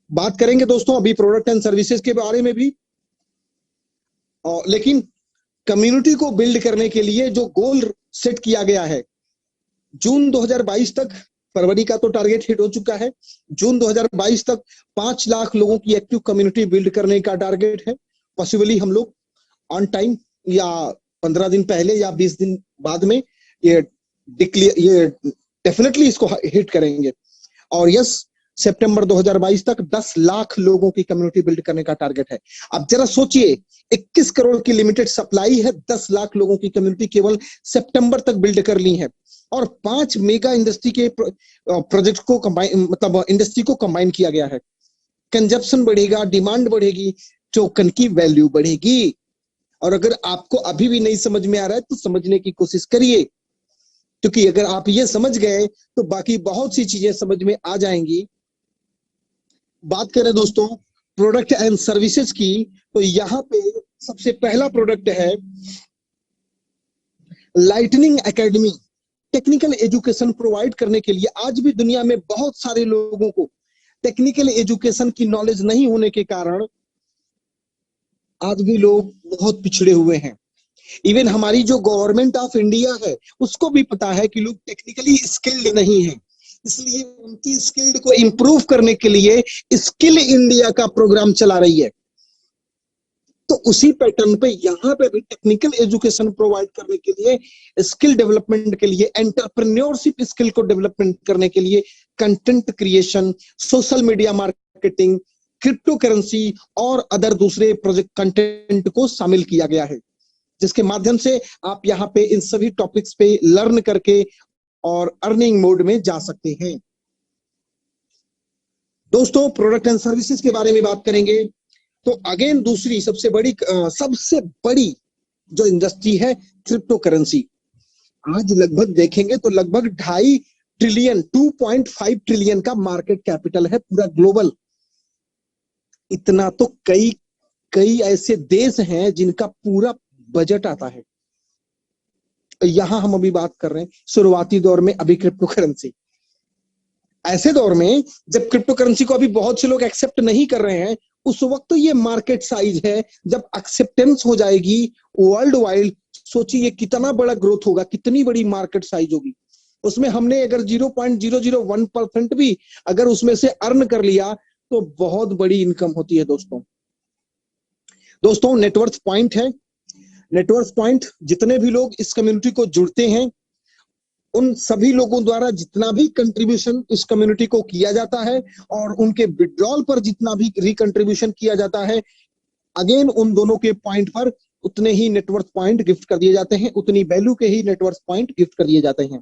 A: बात करेंगे दोस्तों अभी प्रोडक्ट एंड सर्विसेज के बारे में भी, लेकिन कम्युनिटी को बिल्ड करने के लिए जो गोल सेट किया गया है, जून 2022 तक, फरवरी का तो टारगेट हिट हो चुका है, जून 2022 तक 5 लाख लोगों की एक्टिव कम्युनिटी बिल्ड करने का टारगेट है। पॉसिबली हम लोग ऑन टाइम या 15 दिन पहले या 20 दिन बाद में ये डेफिनेटली इसको हिट करेंगे। और यस, सितंबर 2022 तक 10 लाख लोगों की कम्युनिटी बिल्ड करने का टारगेट है। अब जरा सोचिए, 21 करोड़ की लिमिटेड सप्लाई है, 10 लाख लोगों की कम्युनिटी केवल सितंबर तक बिल्ड कर ली है, और 5 मेगा इंडस्ट्री के प्रोजेक्ट को कंबाइन, मतलब इंडस्ट्री को कंबाइन किया गया है। कंजप्शन बढ़ेगा, डिमांड बढ़ेगी, टोकन की वैल्यू बढ़ेगी। और अगर आपको अभी भी नहीं समझ में आ रहा है तो समझने की कोशिश करिए, क्योंकि अगर आप ये समझ गए तो बाकी बहुत सी चीजें समझ में आ जाएंगी। बात करें दोस्तों प्रोडक्ट एंड सर्विसेज की, तो यहाँ पे सबसे पहला प्रोडक्ट है lightning academy. Technical education provide करने के लिए आज भी दुनिया में बहुत सारे लोगों को टेक्निकल एजुकेशन की नॉलेज नहीं होने के कारण आज भी लोग बहुत पिछड़े हुए हैं। इवन हमारी जो गवर्नमेंट ऑफ इंडिया है उसको भी पता है कि लोग टेक्निकली स्किल्ड नहीं है, इसलिए उनकी स्किल्ड को इंप्रूव करने के लिए स्किल इंडिया का प्रोग्राम चला रही है। तो उसी पैटर्न पे यहाँ पे भी टेक्निकल एजुकेशन प्रोवाइड करने के लिए, स्किल डेवलपमेंट के लिए, एंटरप्रेन्योरशिप स्किल को डेवलपमेंट करने के लिए content creation, social media marketing, crypto currency और अदर दूसरे प्रोजेक्ट कंटेंट को शामिल किया गया है, जिसके माध्यम से आप यहाँ पे इन सभी टॉपिक्स पे लर्न करके और अर्निंग मोड में जा सकते हैं। दोस्तों प्रोडक्ट एंड सर्विसेज के बारे में बात करेंगे तो अगेन दूसरी सबसे बड़ी जो इंडस्ट्री है क्रिप्टो करेंसी। आज लगभग देखेंगे तो लगभग 2.5 ट्रिलियन 2.5 ट्रिलियन का मार्केट कैपिटल है पूरा ग्लोबल। इतना तो कई ऐसे देश हैं जिनका पूरा बजट आता है। यहां हम अभी बात कर रहे हैं शुरुआती दौर में अभी क्रिप्टो करेंसी। ऐसे दौर में जब क्रिप्टो करेंसी को अभी बहुत से लोग एक्सेप्ट नहीं कर रहे हैं, उस वक्त तो ये मार्केट साइज है। जब एक्सेप्टेंस हो जाएगी वर्ल्ड वाइड, सोचिए कितना बड़ा ग्रोथ होगा, कितनी बड़ी मार्केट साइज होगी। उसमें हमने अगर 0.001% भी अगर उसमें से अर्न कर लिया तो बहुत बड़ी इनकम होती है। दोस्तों नेटवर्थ पॉइंट है। नेटवर्थ पॉइंट जितने भी लोग इस कम्युनिटी को जुड़ते हैं उन सभी लोगों द्वारा जितना भी कंट्रीब्यूशन इस कम्युनिटी को किया जाता है और उनके विड्रॉल पर जितना भी रिकंट्रीब्यूशन किया जाता है, अगेन उन दोनों के पॉइंट पर उतने ही नेटवर्थ पॉइंट गिफ्ट कर दिए जाते हैं, उतनी वैल्यू के ही नेटवर्थ पॉइंट गिफ्ट कर दिए जाते हैं।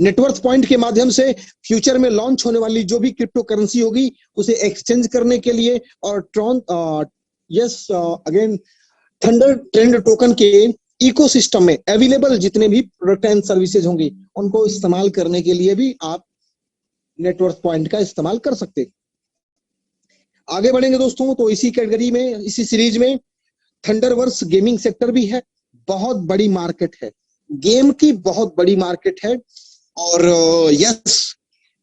A: नेटवर्थ पॉइंट के माध्यम से फ्यूचर में लॉन्च होने वाली जो भी क्रिप्टो करेंसी होगी उसे एक्सचेंज करने के लिए और अगेन थंडर ट्रेंड टोकन के इकोसिस्टम में अवेलेबल जितने भी प्रोडक्ट एंड सर्विसेज होंगे उनको इस्तेमाल करने के लिए भी आप नेटवर्थ पॉइंट का इस्तेमाल कर सकते। आगे बढ़ेंगे दोस्तों तो इसी कैटेगरी में, इसी सीरीज में थंडरवर्स गेमिंग सेक्टर भी है। बहुत बड़ी मार्केट है, गेम की बहुत बड़ी मार्केट है। और यस,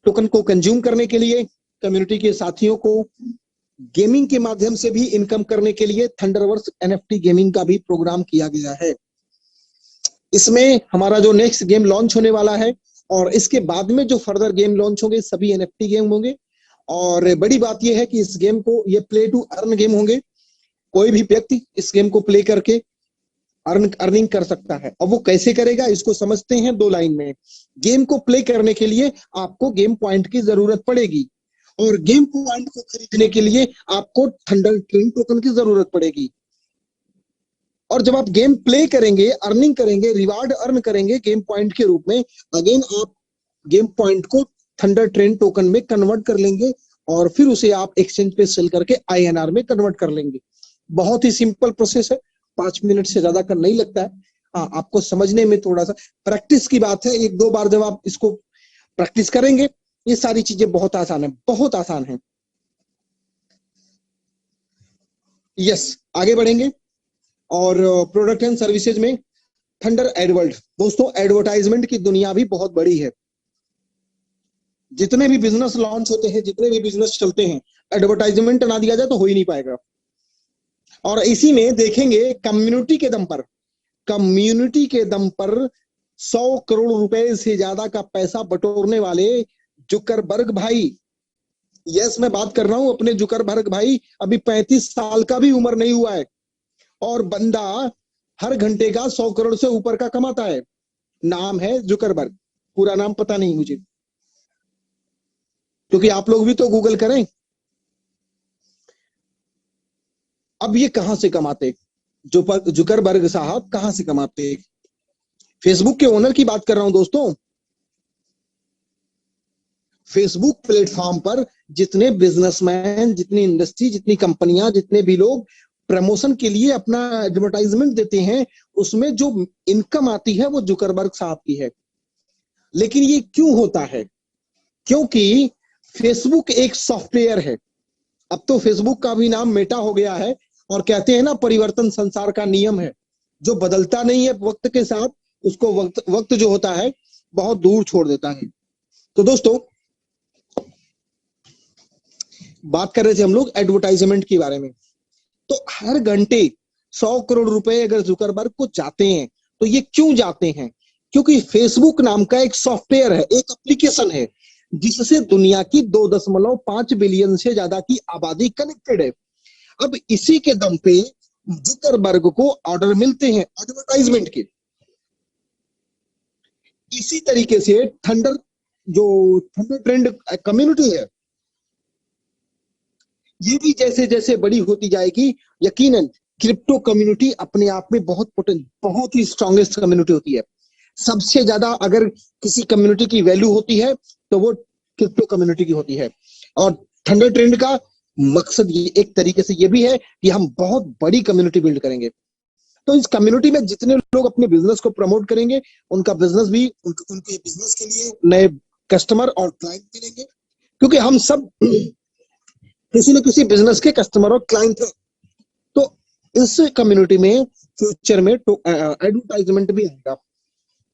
A: टोकन को कंज्यूम करने के लिए कम्युनिटी के साथियों को गेमिंग के माध्यम से भी इनकम करने के लिए थंडरवर्स एनएफटी गेमिंग का भी प्रोग्राम किया गया है। इसमें हमारा जो नेक्स्ट गेम लॉन्च होने वाला है और इसके बाद में जो फर्दर गेम लॉन्च होंगे सभी एनएफटी गेम होंगे। और बड़ी बात यह है कि इस गेम को ये प्ले टू अर्न गेम होंगे। कोई भी व्यक्ति इस गेम को प्ले करके अर्निंग कर सकता है। और वो कैसे करेगा इसको समझते हैं 2 लाइन में। गेम को प्ले करने के लिए आपको गेम पॉइंट की जरूरत पड़ेगी और गेम पॉइंट को खरीदने के लिए आपको थंडर ट्रेंड टोकन की जरूरत पड़ेगी। और जब आप गेम प्ले करेंगे, अर्निंग करेंगे, रिवार्ड अर्न करेंगे गेम पॉइंट के रूप में, अगेन आप गेम पॉइंट को थंडर ट्रेंड टोकन में कन्वर्ट कर लेंगे और फिर उसे आप एक्सचेंज पे सेल करके आईएनआर में कन्वर्ट कर लेंगे। बहुत ही सिंपल प्रोसेस है, 5 मिनट से ज्यादा का नहीं लगता है। हाँ, आपको समझने में थोड़ा सा प्रैक्टिस की बात है। 1-2 बार जब आप इसको प्रैक्टिस करेंगे ये सारी चीजें बहुत आसान है, बहुत आसान है। यस, आगे बढ़ेंगे और प्रोडक्ट एंड सर्विसेज में थंडर एडवर्ड। दोस्तों एडवर्टाइजमेंट की दुनिया भी बहुत बड़ी है। जितने भी बिजनेस लॉन्च होते हैं, जितने भी बिजनेस चलते हैं, एडवर्टाइजमेंट ना दिया जाए तो हो ही नहीं पाएगा। और इसी में देखेंगे कम्युनिटी के दम पर 100 करोड़ रुपए से ज्यादा का पैसा बटोरने वाले जुकरबर्ग भाई। यस, मैं बात कर रहा हूं अपने जुकरबर्ग भाई। अभी 35 साल का भी उम्र नहीं हुआ है और बंदा हर घंटे का 100 करोड़ से ऊपर का कमाता है। नाम है जुकरबर्ग, पूरा नाम पता नहीं मुझे, क्योंकि आप लोग भी तो गूगल करें। अब ये कहां से कमाते, जो जुकरबर्ग साहब कहां से कमाते? फेसबुक के ओनर की बात कर रहा हूं दोस्तों। फेसबुक प्लेटफॉर्म पर जितने बिजनेसमैन, जितनी इंडस्ट्री, जितनी कंपनियां, जितने भी लोग प्रमोशन के लिए अपना एडवर्टाइजमेंट देते हैं, उसमें जो इनकम आती है वो जुकरबर्ग साहब की है। लेकिन ये क्यों होता है? क्योंकि फेसबुक एक सॉफ्टवेयर है। अब तो फेसबुक का भी नाम मेटा हो गया है और कहते हैं ना, परिवर्तन संसार का नियम है, जो बदलता नहीं है वक्त के साथ, उसको वक्त जो होता है बहुत दूर छोड़ देता है। तो दोस्तों, बात कर रहे थे हम लोग एडवर्टाइजमेंट के बारे में। तो हर घंटे 100 करोड़ रुपए अगर जुकरबर्ग को जाते हैं, तो ये क्यों जाते हैं? क्योंकि फेसबुक नाम का एक सॉफ्टवेयर है, एक एप्लीकेशन है, जिससे दुनिया की 2.5 बिलियन से ज्यादा की आबादी कनेक्टेड है। अब इसी के दम पे जुकरबर्ग को ऑर्डर मिलते हैं एडवर्टाइजमेंट के। इसी तरीके से थंडर ट्रेंड कम्युनिटी है, ये भी जैसे जैसे बड़ी होती जाएगी, यकीनन क्रिप्टो कम्युनिटी अपने आप में बहुत ही स्ट्रॉन्गेस्ट कम्युनिटी होती है। सबसे ज्यादा अगर किसी कम्युनिटी की वैल्यू होती है तो वो क्रिप्टो कम्युनिटी की होती है। और थंडर ट्रेंड का मकसद ये एक तरीके से ये भी है कि हम बहुत बड़ी कम्युनिटी बिल्ड करेंगे। तो इस कम्युनिटी में जितने लोग अपने बिजनेस को प्रमोट करेंगे, उनका बिजनेस भी उनके बिजनेस के लिए नए कस्टमर और क्लाइंट मिलेंगे, क्योंकि हम सब किसी न किसी बिजनेस के कस्टमर और क्लाइंट है। तो इस कम्युनिटी में फ्यूचर में एडवर्टाइजमेंट भी आएगा,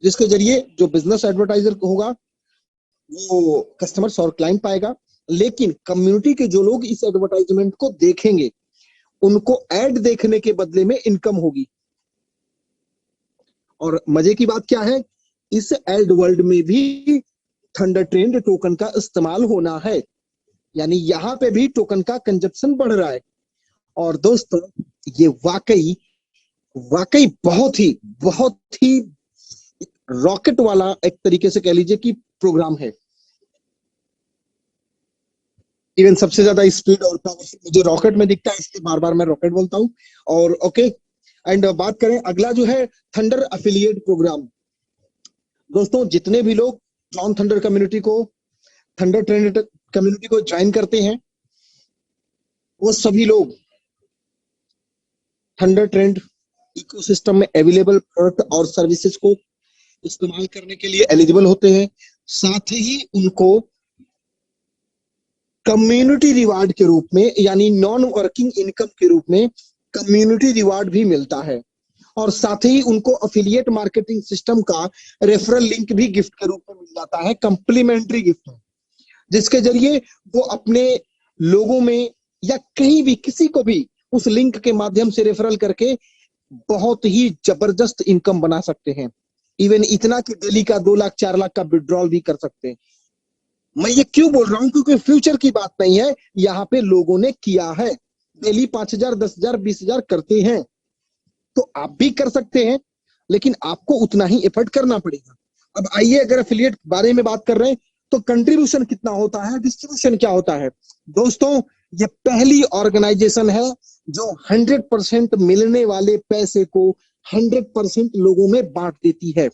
A: जिसके जरिए जो बिजनेस एडवर्टाइजर होगा वो कस्टमर्स और क्लाइंट पाएगा। लेकिन कम्युनिटी के जो लोग इस एडवर्टाइजमेंट को देखेंगे, उनको एड देखने के बदले में इनकम होगी। और मजे की बात क्या है, इस एड वर्ल्ड में भी थंडर ट्रेंड टोकन का इस्तेमाल होना है, यानी यहां पे भी टोकन का कंजप्शन बढ़ रहा है। और दोस्तों, ये वाकई वाकई बहुत ही रॉकेट वाला एक तरीके से कह लीजिए कि प्रोग्राम है। इवन सबसे ज्यादा स्पीड और पावर मुझे रॉकेट में दिखता है, इसलिए बार बार मैं रॉकेट बोलता हूं। और ओके, एंड बात करें अगला जो है थंडर एफिलिएट प्रोग्राम। दोस्तों, जितने भी लोग ट्रॉन थंडर कम्युनिटी को, थंडर ट्रेंड कम्युनिटी को ज्वाइन करते हैं, वो सभी लोग थंडर ट्रेंड इकोसिस्टम में अवेलेबल प्रोडक्ट और सर्विसेज को इस्तेमाल करने के लिए एलिजिबल होते हैं। साथ ही उनको कम्युनिटी रिवार्ड के रूप में, यानी नॉन वर्किंग इनकम के रूप में कम्युनिटी रिवार्ड भी मिलता है। और साथ ही उनको अफिलिएट मार्केटिंग सिस्टम का रेफरल लिंक भी गिफ्ट के रूप में मिल जाता है, कंप्लीमेंट्री गिफ्ट, जिसके जरिए वो अपने लोगों में या कहीं भी किसी को भी उस लिंक के माध्यम से रेफरल करके बहुत ही जबरदस्त इनकम बना सकते हैं। इवन इतना कि डेली का 2 लाख 4 लाख का विड्रॉल भी कर सकते हैं। मैं ये क्यों बोल रहा हूं? क्योंकि फ्यूचर की बात नहीं है, यहाँ पे लोगों ने किया है, डेली 5,000 10,000 20,000 करते हैं। तो आप भी कर सकते हैं, लेकिन आपको उतना ही एफर्ट करना पड़ेगा। अब आइए, अगर एफिलिएट बारे में बात कर रहे हैं, तो कंट्रीब्यूशन कितना होता है, डिस्ट्रीब्यूशन क्या होता है? दोस्तों, ये पहली ऑर्गेनाइजेशन है जो 100% मिलने वाले पैसे को 100% लोगों में बांट देती है।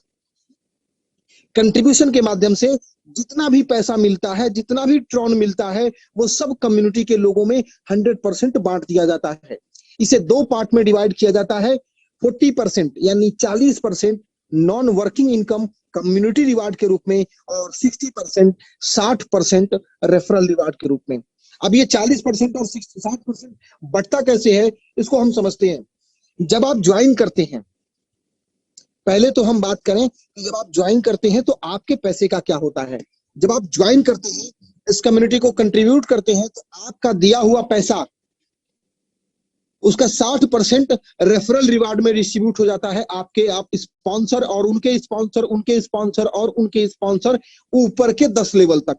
A: कंट्रीब्यूशन के माध्यम से जितना भी पैसा मिलता है, जितना भी ट्रॉन मिलता है, वो सब कम्युनिटी के लोगों में 100% बांट दिया जाता है। इसे 2 पार्ट में डिवाइड किया जाता है। 40% यानी 40% non working income community reward के रूप में, और 60% रेफरल रिवार्ड के रूप में। अब ये 40% और 60% बढ़ता कैसे है, इसको हम समझते हैं। जब आप ज्वाइन करते हैं, पहले तो हम बात करें कि जब आप ज्वाइन करते हैं तो आपके पैसे का क्या होता है। जब आप ज्वाइन करते हैं, इस कम्युनिटी को कंट्रीब्यूट करते हैं, तो आपका दिया हुआ पैसा उसका 60% रेफरल रिवार्ड में डिस्ट्रीब्यूट हो जाता है। आप स्पॉन्सर और उनके स्पॉन्सर, उनके स्पॉन्सर और उनके स्पॉन्सर, ऊपर के 10 लेवल तक।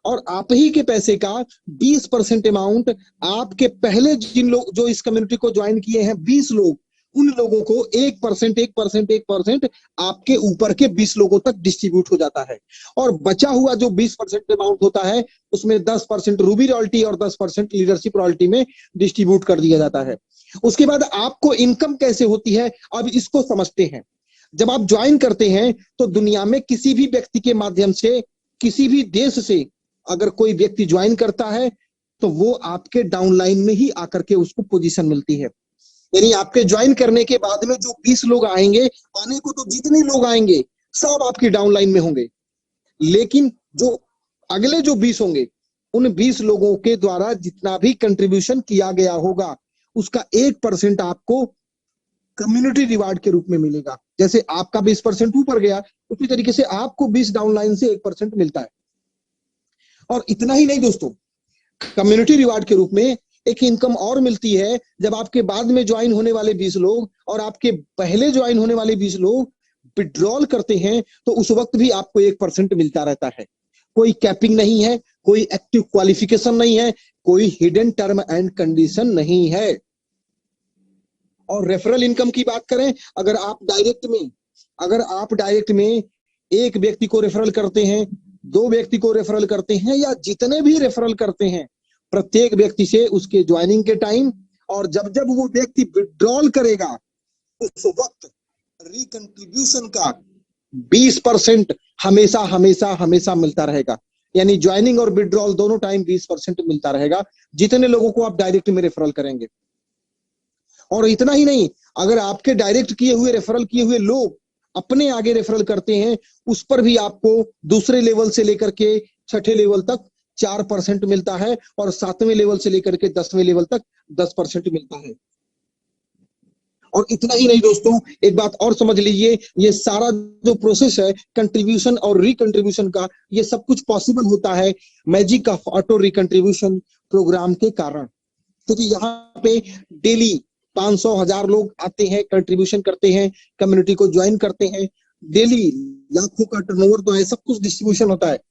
A: और आप ही के पैसे का 20% अमाउंट आपके पहले जिन लोग जो इस कम्युनिटी को ज्वाइन किए हैं 20 लोग, उन लोगों को 1% आपके ऊपर के 20 लोगों तक डिस्ट्रीब्यूट हो जाता है। और बचा हुआ जो 20% अमाउंट होता है उसमें 10% रूबी रॉयल्टी और 10% लीडरशिप रॉयल्टी में डिस्ट्रीब्यूट कर दिया जाता है। उसके बाद आपको इनकम कैसे होती है, अब इसको समझते हैं। जब आप ज्वाइन करते हैं तो दुनिया में किसी भी व्यक्ति के माध्यम से, किसी भी देश से अगर कोई व्यक्ति ज्वाइन करता है तो वो आपके डाउनलाइन में ही आकर के उसको पोजीशन मिलती है। यानी आपके ज्वाइन करने के बाद में जो 20 लोग आएंगे, आने को तो जितने लोग आएंगे सब आपकी डाउनलाइन में होंगे, लेकिन जो अगले जो 20 होंगे, उन 20 लोगों के द्वारा जितना भी कंट्रीब्यूशन किया गया होगा उसका 1% आपको कम्युनिटी रिवार्ड के रूप में मिलेगा। जैसे आपका 20% ऊपर गया, उसी तरीके से आपको 20 डाउनलाइन से 1% मिलता है। और इतना ही नहीं दोस्तों, कम्युनिटी रिवार्ड के रूप में एक इनकम और मिलती है। जब आपके बाद में ज्वाइन होने वाले 20 लोग और आपके पहले ज्वाइन होने वाले 20 लोग विड्रॉल करते हैं तो उस वक्त भी आपको 1% मिलता रहता है। कोई कैपिंग नहीं है, कोई एक्टिव क्वालिफिकेशन नहीं है, कोई हिडन टर्म एंड कंडीशन नहीं है। और रेफरल इनकम की बात करें, अगर आप डायरेक्ट में एक व्यक्ति को रेफरल करते हैं, 2 व्यक्ति को रेफरल करते हैं, या जितने भी रेफरल करते हैं, प्रत्येक व्यक्ति से उसके ज्वाइनिंग के टाइम और जब जब वो व्यक्ति विड्रॉल करेगा उस वक्त रिकंट्रीब्यूशन का 20% हमेशा हमेशा हमेशा मिलता रहेगा। यानी ज्वाइनिंग और विड्रॉल दोनों टाइम 20% मिलता रहेगा जितने लोगों को आप डायरेक्ट में रेफरल करेंगे। और इतना ही नहीं, अगर आपके डायरेक्ट किए हुए रेफरल किए हुए लोग अपने आगे रेफरल करते हैं, उस पर भी आपको दूसरे लेवल से लेकर के 6ठे लेवल तक 4% मिलता है और 7वें लेवल से लेकर के 10वें लेवल तक 10% मिलता है। और इतना ही नहीं दोस्तों, एक बात और समझ लीजिए, ये सारा जो प्रोसेस है कंट्रीब्यूशन और रिकंट्रीब्यूशन का, ये सब कुछ पॉसिबल होता है मैजिक ऑफ ऑटो रिकंट्रीब्यूशन प्रोग्राम के कारण। क्योंकि यहाँ पे डेली 500,000 लोग आते हैं, कंट्रीब्यूशन करते हैं, कम्युनिटी को ज्वाइन करते हैं, डेली लाखों का टर्नओवर तो है, सब कुछ डिस्ट्रीब्यूशन होता है।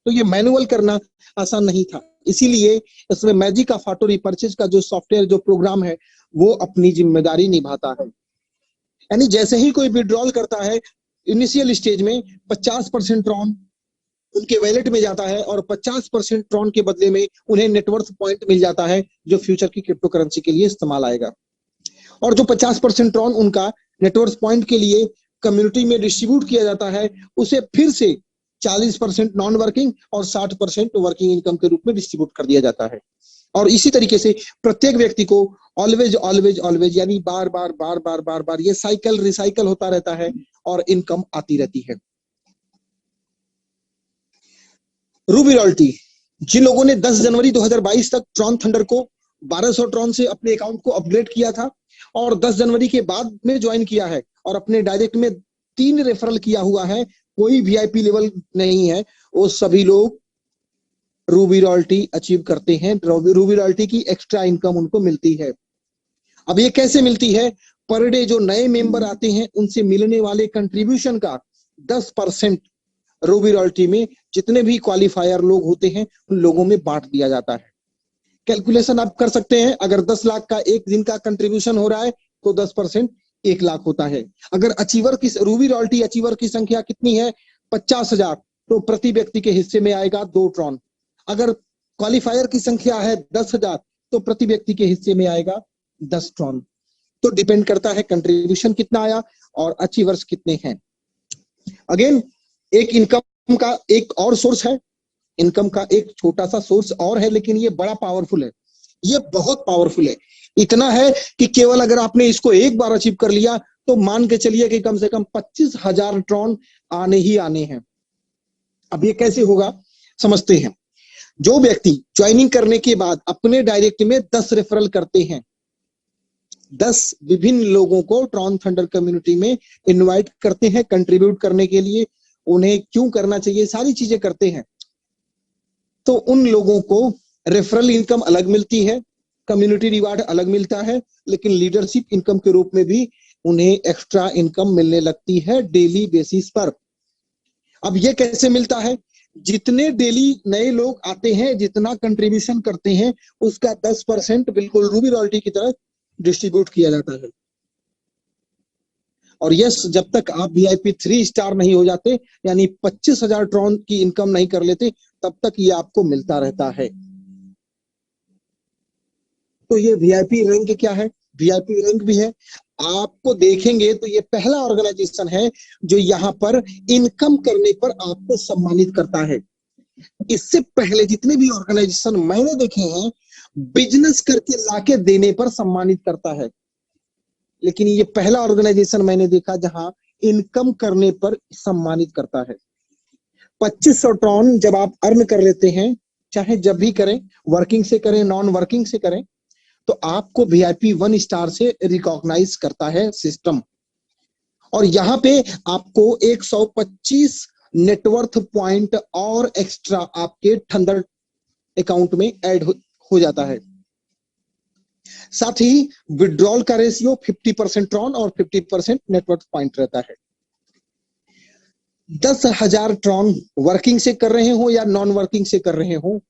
A: तो ये मैनुअल करना आसान नहीं था, इसीलिए इसमें मैजिक ऑफ ऑटो रिपर्चेज का जो सॉफ्टवेयर जो प्रोग्राम है वो अपनी जिम्मेदारी निभाता है। यानी जैसे ही कोई विड्रॉल करता है, इनिशियल स्टेज में 50% ट्रॉन उनके वैलेट में जाता है और 50% ट्रॉन के बदले में उन्हें नेटवर्थ पॉइंट मिल जाता है जो फ्यूचर की क्रिप्टो करेंसी के लिए इस्तेमाल आएगा। और जो 50% ट्रॉन उनका नेटवर्थ पॉइंट के लिए कम्युनिटी में डिस्ट्रीब्यूट किया जाता है, उसे फिर से 40% नॉन वर्किंग और 60% वर्किंग इनकम के रूप में डिस्ट्रीब्यूट कर दिया जाता है। और इसी तरीके से प्रत्येक व्यक्ति को ऑलवेज ऑलवेज ऑलवेज यानी बार बार बार बार बार बार ये साइकिल रिसाइकल होता रहता है और इनकम आती रहती है। रूबी रॉयल्टी, जिन लोगों ने 10 जनवरी 2022 तक ट्रॉन थंडर को 1200 ट्रॉन से अपने अकाउंट को अपग्रेड किया था और 10 जनवरी के बाद में ज्वाइन किया है और अपने डायरेक्ट में 3 रेफरल किया हुआ है, कोई वीआईपी लेवल नहीं है, वो सभी लोग रूबी रॉयल्टी अचीव करते हैं। रूबी रॉयल्टी की एक्स्ट्रा इनकम उनको मिलती है। अब ये कैसे मिलती है? पर डे जो नए मेंबर आते हैं उनसे मिलने वाले कंट्रीब्यूशन का 10% रूबी रॉयल्टी में जितने भी क्वालिफायर लोग होते हैं उन लोगों में बांट दिया जाता है। कैलकुलेशन आप कर सकते हैं, अगर 10 लाख का एक दिन का कंट्रीब्यूशन हो रहा है तो 10% 1 लाख होता है। अगर अचीवर की रूबी रॉयल्टी अचीवर की संख्या कितनी है 50,000, तो प्रति व्यक्ति के हिस्से में आएगा 2 ट्रॉन। अगर क्वालिफायर की संख्या है 10,000 तो प्रति व्यक्ति के हिस्से में आएगा 10 ट्रॉन। तो डिपेंड करता है कंट्रीब्यूशन कितना आया और अचीवर्स कितने हैं। अगेन एक इनकम का एक और सोर्स है, इनकम का एक छोटा सा सोर्स और है, लेकिन ये बड़ा पावरफुल है, ये बहुत पावरफुल है। इतना है कि केवल अगर आपने इसको एक बार अचीव कर लिया तो मान के चलिए कि कम से कम 25,000 ट्रॉन आने ही आने हैं। अब ये कैसे होगा समझते हैं। जो व्यक्ति ज्वाइनिंग करने के बाद अपने डायरेक्ट में 10 रेफरल करते हैं, 10 विभिन्न लोगों को ट्रॉन थंडर कम्युनिटी में इनवाइट करते हैं कंट्रीब्यूट करने के लिए, उन्हें क्यों करना चाहिए सारी चीजें करते हैं, तो उन लोगों को रेफरल इनकम अलग मिलती है कम्युनिटी रिवार्ड अलग मिलता है, लेकिन लीडरशिप इनकम के रूप में भी उन्हें एक्स्ट्रा इनकम मिलने लगती है डेली बेसिस पर। अब ये कैसे मिलता है? जितने डेली नए लोग आते हैं, जितना कंट्रीब्यूशन करते हैं, उसका 10% बिल्कुल रूबी रॉयल्टी की तरह डिस्ट्रीब्यूट किया जाता है। और यस, जब तक आप VIP 3 स्टार नहीं हो जाते, यानी 25,000 ट्रॉन की इनकम नहीं कर लेते, तब तक ये आपको मिलता रहता है। तो ये VIP रैंक क्या है? VIP रैंक भी है। आपको देखेंगे तो ये पहला ऑर्गेनाइजेशन है जो यहाँ पर इनकम करने पर आपको सम्मानित करता है। इससे पहले जितने भी ऑर्गेनाइजेशन मैंने देखे हैं, बिजनेस करके लाके देने पर सम्मानित करता है, लेकिन ये पहला ऑर्गेनाइजेशन मैंने देखा जहां इनकम करने पर सम्मानित करता है। 2500 ट्रॉन जब आप अर्न कर लेते हैं, चाहे जब भी करें, वर्किंग से करें, नॉन वर्किंग से करें, तो आपको VIP 1 स्टार से रिकॉग्नाइज करता है सिस्टम। और यहाँ पे आपको 125 नेटवर्थ पॉइंट और एक्स्ट्रा आपके थंडर अकाउंट में ऐड हो जाता है। साथ ही विड्रॉल का रेशियो 50% ट्रॉन और 50% नेटवर्थ पॉइंट रहता है। 10,000 ट्रॉन वर्किंग से कर रहे हो या नॉन वर्किंग से कर रहे हो,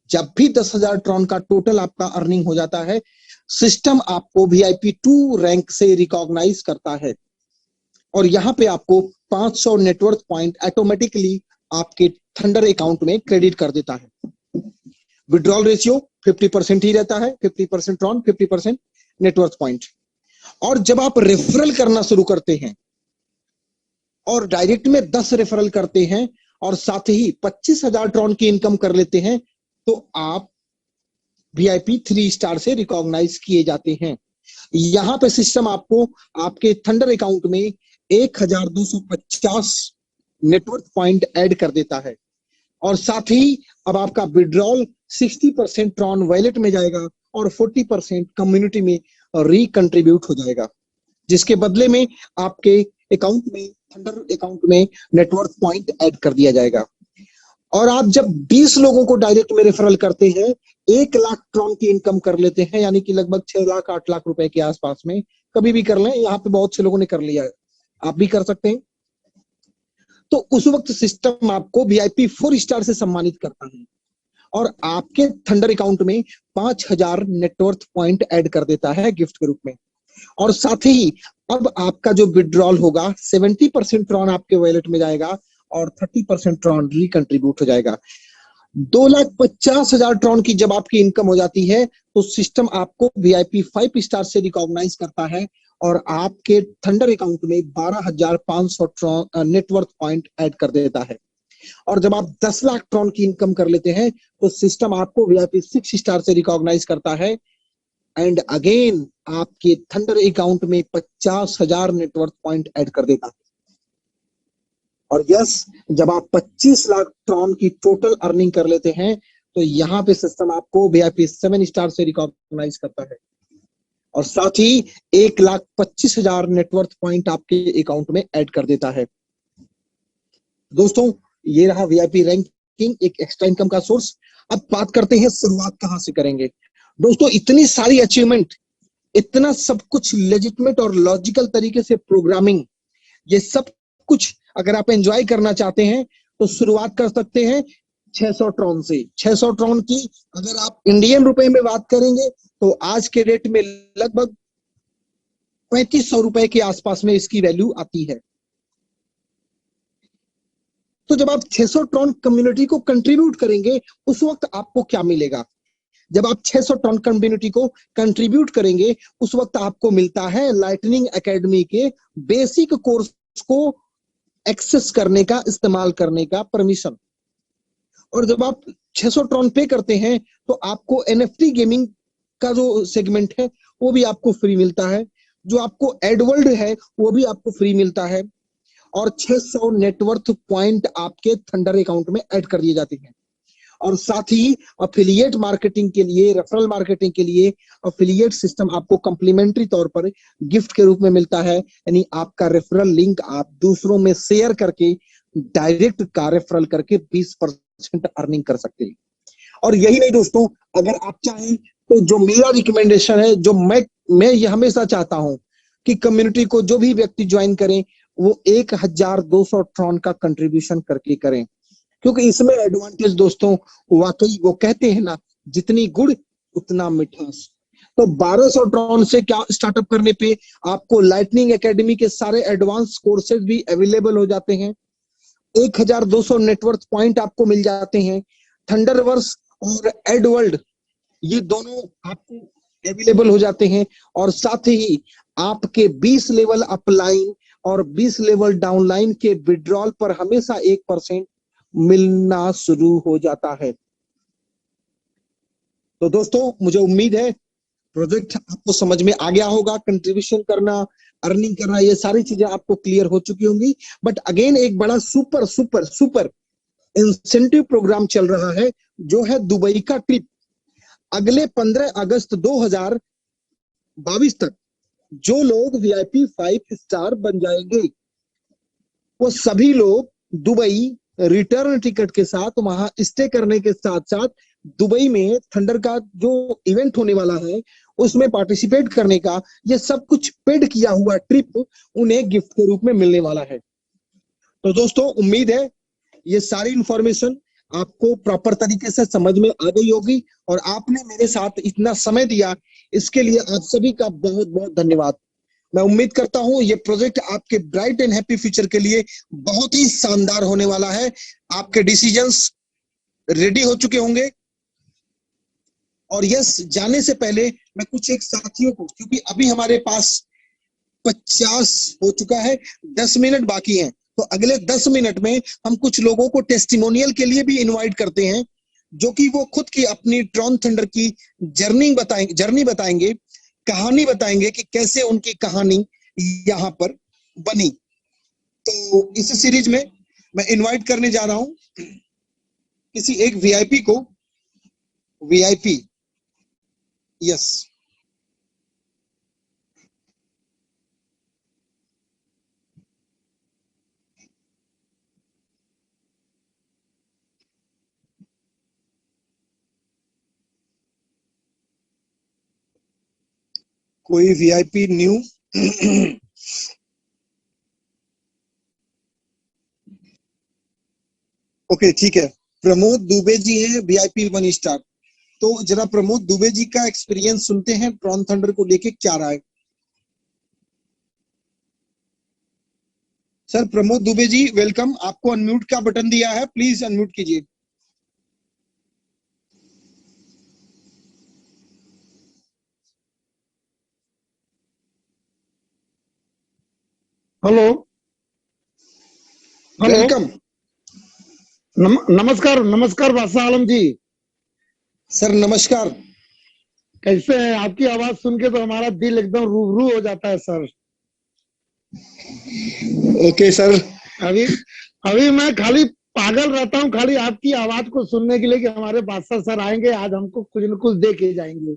A: जब भी 10,000 ट्रॉन का टोटल आपका अर्निंग हो जाता है, सिस्टम आपको VIP 2 रैंक से रिकॉग्नाइज करता है। और यहाँ पे आपको 500 नेटवर्थ पॉइंट ऑटोमेटिकली आपके थंडर अकाउंट में क्रेडिट कर देता है। विड्रॉल रेशियो 50% ही रहता है, 50% ट्रॉन, 50% नेटवर्थ पॉइंट। और जब आप रेफरल करना शुरू करते हैं और डायरेक्ट में 10 रेफरल करते हैं और साथ ही 25,000 ट्रॉन की इनकम कर लेते हैं, तो आप VIP 3 स्टार से रिकॉग्नाइज किए जाते हैं। यहाँ पे सिस्टम आपको आपके थंडर अकाउंट में 1250 नेटवर्थ पॉइंट ऐड कर देता है। और साथ ही अब आपका विड्रॉल 60% ट्रॉन वॉलेट में जाएगा और 40% कम्युनिटी में रिकंट्रीब्यूट हो जाएगा, जिसके बदले में आपके अकाउंट में, थंडर अकाउंट में नेटवर्थ पॉइंट ऐड कर दिया जाएगा। और आप जब 20 लोगों को डायरेक्ट में रेफरल करते हैं, 1 लाख ट्रॉन की इनकम कर लेते हैं, यानी कि लगभग 6 लाख 8 लाख रुपए के आसपास में, कभी भी कर लें, यहाँ पे बहुत से लोगों ने कर लिया है, आप भी कर सकते हैं। तो उस वक्त सिस्टम आपको VIP 4 स्टार से सम्मानित करता है और आपके थंडर अकाउंट में 5,000 नेटवर्थ पॉइंट ऐड कर देता है गिफ्ट के रूप में। और साथ ही अब आपका जो विड्रॉल होगा, 70% ट्रॉन आपके वॉलेट में जाएगा और 30% ट्रॉन रिकंट्रीब्यूट हो जाएगा। 2,50,000 ट्रॉन की जब आपकी इनकम हो जाती है, तो सिस्टम आपको VIP 5 स्टार से रिकॉग्नाइज करता है और आपके थंडर अकाउंट में 12,500 ट्रॉन नेटवर्थ पॉइंट ऐड कर देता है। और जब आप 10 लाख ट्रॉन की इनकम कर लेते हैं, तो सिस्टम आपको VIP 6 स्टार से रिकॉग्नाइज करता है एंड अगेन आपके थंडर अकाउंट में 50,000 नेटवर्थ पॉइंट ऐड कर देता है। और यस, जब आप 25 लाख ट्रॉन की टोटल अर्निंग कर लेते हैं, तो यहाँ पे सिस्टम आपको VIP 7 स्टार से रिकॉग्नाइज करता है और साथ ही 1,25,000 नेटवर्थ पॉइंट आपके अकाउंट में ऐड कर देता है। दोस्तों, ये रहा VIP रैंकिंग, एक एक्स्ट्रा इनकम का सोर्स। अब बात करते हैं शुरुआत कहां से करेंगे। दोस्तों, इतनी सारी अचीवमेंट, इतना सब कुछ लेजिटिमेट और लॉजिकल तरीके से प्रोग्रामिंग, ये सब कुछ अगर आप एंजॉय करना चाहते हैं, तो शुरुआत कर सकते हैं 600 ट्रॉन से। 600 ट्रॉन की अगर आप इंडियन रुपए में बात करेंगे, तो आज के डेट में लगभग 3500 रुपए के आसपास में इसकी वैल्यू आती है। तो जब आप 600 ट्रॉन कम्युनिटी को कंट्रीब्यूट करेंगे, उस वक्त आपको क्या मिलेगा? जब आप 600 टन कम्युनिटी को कंट्रीब्यूट करेंगे, उस वक्त आपको मिलता है लाइटनिंग एकेडमी के बेसिक कोर्स को एक्सेस करने का, इस्तेमाल करने का परमिशन। और जब आप 600 टन पे करते हैं, तो आपको NFT गेमिंग का जो सेगमेंट है वो भी आपको फ्री मिलता है, जो आपको एडवर्ल्ड है वो भी आपको फ्री मिलता है, और 600 नेटवर्थ पॉइंट आपके थंडर अकाउंट में ऐड कर दिए जाते हैं। और साथ ही अफिलिएट मार्केटिंग के लिए, रेफरल मार्केटिंग के लिए अफिलिएट सिस्टम आपको कम्प्लीमेंट्री तौर पर गिफ्ट के रूप में मिलता है, यानी आपका रेफरल लिंक आप दूसरों में शेयर करके डायरेक्ट का रेफरल करके 20% अर्निंग कर सकते हैं। और यही नहीं दोस्तों, अगर आप चाहें तो जो मेरा रिकमेंडेशन है, जो मैं ये हमेशा चाहता हूं कि कम्युनिटी को जो भी व्यक्ति ज्वाइन करें वो 1200 ट्रॉन का कंट्रीब्यूशन करके करें, क्योंकि इसमें एडवांटेज दोस्तों, वाकई वो कहते हैं ना, जितनी गुड़ उतना मिठास। तो 1200 ट्रॉन से क्या स्टार्टअप करने पे आपको लाइटनिंग एकेडमी के सारे एडवांस कोर्सेज भी अवेलेबल हो जाते हैं। 1200 नेटवर्क पॉइंट आपको मिल जाते हैं। थंडरवर्स और एडवर्ल्ड ये दोनों आपको अवेलेबल हो जाते हैं, और साथ ही आपके 20 लेवल अपलाइन और 20 लेवल डाउनलाइन के विड्रॉल पर हमेशा 1% मिलना शुरू हो जाता है। तो दोस्तों मुझे उम्मीद है प्रोजेक्ट आपको समझ में आ गया होगा। कंट्रीब्यूशन करना, अर्निंग करना, ये सारी चीजें आपको क्लियर हो चुकी होंगी। बट अगेन एक बड़ा super super super incentive program चल रहा है, जो है दुबई का ट्रिप। अगले 15 अगस्त 2022 तक जो लोग VIP 5 स्टार बन जाएंगे, वो सभी लोग दुबई रिटर्न टिकट के साथ वहां स्टे करने के साथ साथ दुबई में थंडर का जो इवेंट होने वाला है उसमें पार्टिसिपेट करने का, ये सब कुछ पेड किया हुआ ट्रिप उन्हें गिफ्ट के रूप में मिलने वाला है। तो दोस्तों उम्मीद है ये सारी इंफॉर्मेशन आपको प्रॉपर तरीके से समझ में आ गई होगी, और आपने मेरे साथ इतना समय दिया, इसके लिए आप सभी का बहुत बहुत धन्यवाद। मैं उम्मीद करता हूं ये प्रोजेक्ट आपके ब्राइट एंड हैप्पी फ्यूचर के लिए बहुत ही शानदार होने वाला है। आपके डिसीजंस रेडी हो चुके होंगे। और यस, जाने से पहले मैं कुछ एक साथियों को, क्योंकि अभी हमारे पास 50 हो चुका है, 10 मिनट बाकी हैं, तो अगले 10 मिनट में हम कुछ लोगों को टेस्टिमोनियल के लिए भी इनवाइट करते हैं, जो कि वो खुद की अपनी ट्रॉन थंडर की जर्नी बताएंगे, कहानी बताएंगे कि कैसे उनकी कहानी यहाँ पर बनी। तो इस सीरीज में मैं इनवाइट करने जा रहा हूं किसी एक VIP को। VIP, यस, कोई VIP न्यू? ओके ठीक है, प्रमोद दुबे जी हैं VIP 1 स्टार। तो जरा प्रमोद दुबे जी का एक्सपीरियंस सुनते हैं, ट्रॉन थंडर को लेके क्या रहा है। सर प्रमोद दुबे जी वेलकम, आपको अनम्यूट का बटन दिया है, प्लीज अनम्यूट कीजिए।
B: Hello hello.
A: वेलकम।
B: नमस्कार नमस्कार बादशाह आलम जी,
A: सर नमस्कार।
B: कैसे हैं? आपकी आवाज सुन के तो हमारा दिल एकदम रूबरू हो जाता है सर।
A: Okay sir.
B: अभी अभी मैं खाली पागल रहता हूँ, खाली आपकी आवाज को सुनने के लिए कि हमारे बादशाह सर आएंगे, आज हमको कुछ न कुछ दे के जाएंगे।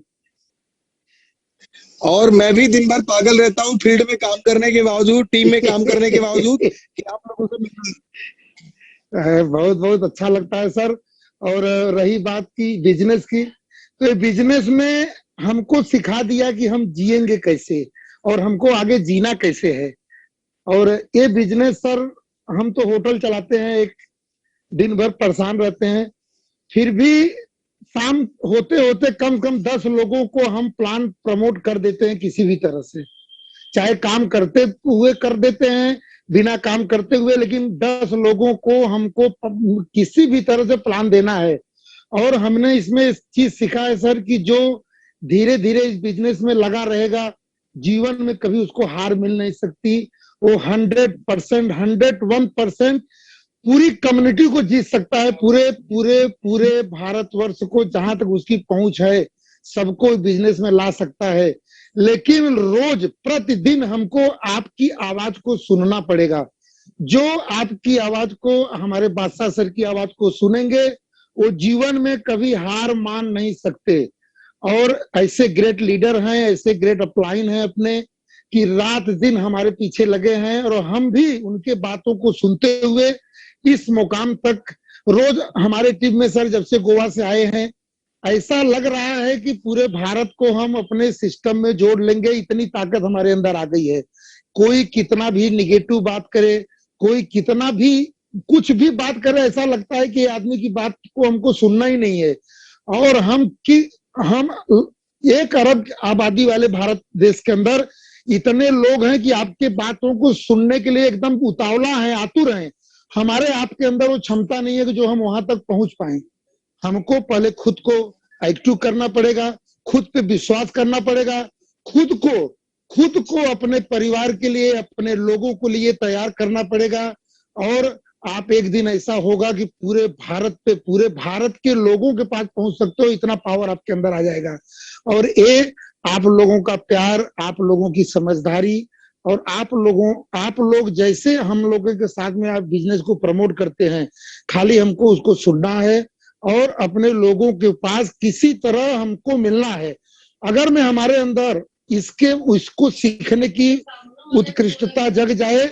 A: और मैं भी दिन भर पागल रहता हूँ, फील्ड में काम करने के बावजूद, टीम में काम करने के बावजूद, कि आप लोगों से मिलना।
B: बहुत बहुत अच्छा लगता है सर। और रही बात की बिजनेस की, तो ये बिजनेस में हमको सिखा दिया कि हम जिएंगे कैसे और हमको आगे जीना कैसे है। और ये बिजनेस सर, हम तो होटल चलाते हैं, एक दिन भर परेशान रहते हैं, फिर भी शाम होते होते कम से कम 10 लोगों को हम प्लान प्रमोट कर देते हैं किसी भी तरह से, चाहे काम करते हुए कर देते हैं, बिना काम करते हुए, लेकिन 10 लोगों को हमको किसी भी तरह से प्लान देना है। और हमने इसमें इस चीज सीखा है सर कि जो धीरे धीरे इस बिजनेस में लगा रहेगा, जीवन में कभी उसको हार मिल नहीं सकती। वो 100%, 101% पूरी कम्युनिटी को जीत सकता है, पूरे पूरे पूरे भारतवर्ष को, जहां तक उसकी पहुंच है, सबको बिजनेस में ला सकता है। लेकिन रोज प्रतिदिन हमको आपकी आवाज को सुनना पड़ेगा। जो आपकी आवाज को, हमारे बादशाह सर की आवाज को सुनेंगे, वो जीवन में कभी हार मान नहीं सकते। और ऐसे ग्रेट लीडर हैं, ऐसे ग्रेट अपलाइन हैं अपने, कि रात दिन हमारे पीछे लगे हैं, और हम भी उनके बातों को सुनते हुए इस मुकाम तक रोज, हमारे टीम में सर जब से गोवा से आए हैं, ऐसा लग रहा है कि पूरे भारत को हम अपने सिस्टम में जोड़ लेंगे, इतनी ताकत हमारे अंदर आ गई है। कोई कितना भी निगेटिव बात करे, कोई कितना भी कुछ भी बात करे, ऐसा लगता है कि ये आदमी की बात को हमको सुनना ही नहीं है। और हम 1 अरब आबादी वाले भारत देश के अंदर इतने लोग हैं कि आपके बातों को सुनने के लिए एकदम उतावला है, आतुर हैं। हमारे आपके अंदर वो क्षमता नहीं है कि जो हम वहां तक पहुंच पाए। हमको पहले खुद को एक्टिव करना पड़ेगा, खुद पे विश्वास करना पड़ेगा, खुद को अपने परिवार के लिए, अपने लोगों को लिए तैयार करना पड़ेगा। और आप एक दिन ऐसा होगा कि पूरे भारत के लोगों के पास पहुंच सकते हो, इतना पावर आपके अंदर आ जाएगा। और ये आप लोगों का प्यार, आप लोगों की समझदारी, और आप लोग जैसे हम लोगों के साथ में आप बिजनेस को प्रमोट करते हैं, खाली हमको उसको सुनना है और अपने लोगों के पास किसी तरह हमको मिलना है। अगर मैं हमारे अंदर इसको सीखने की उत्कृष्टता जग जाए,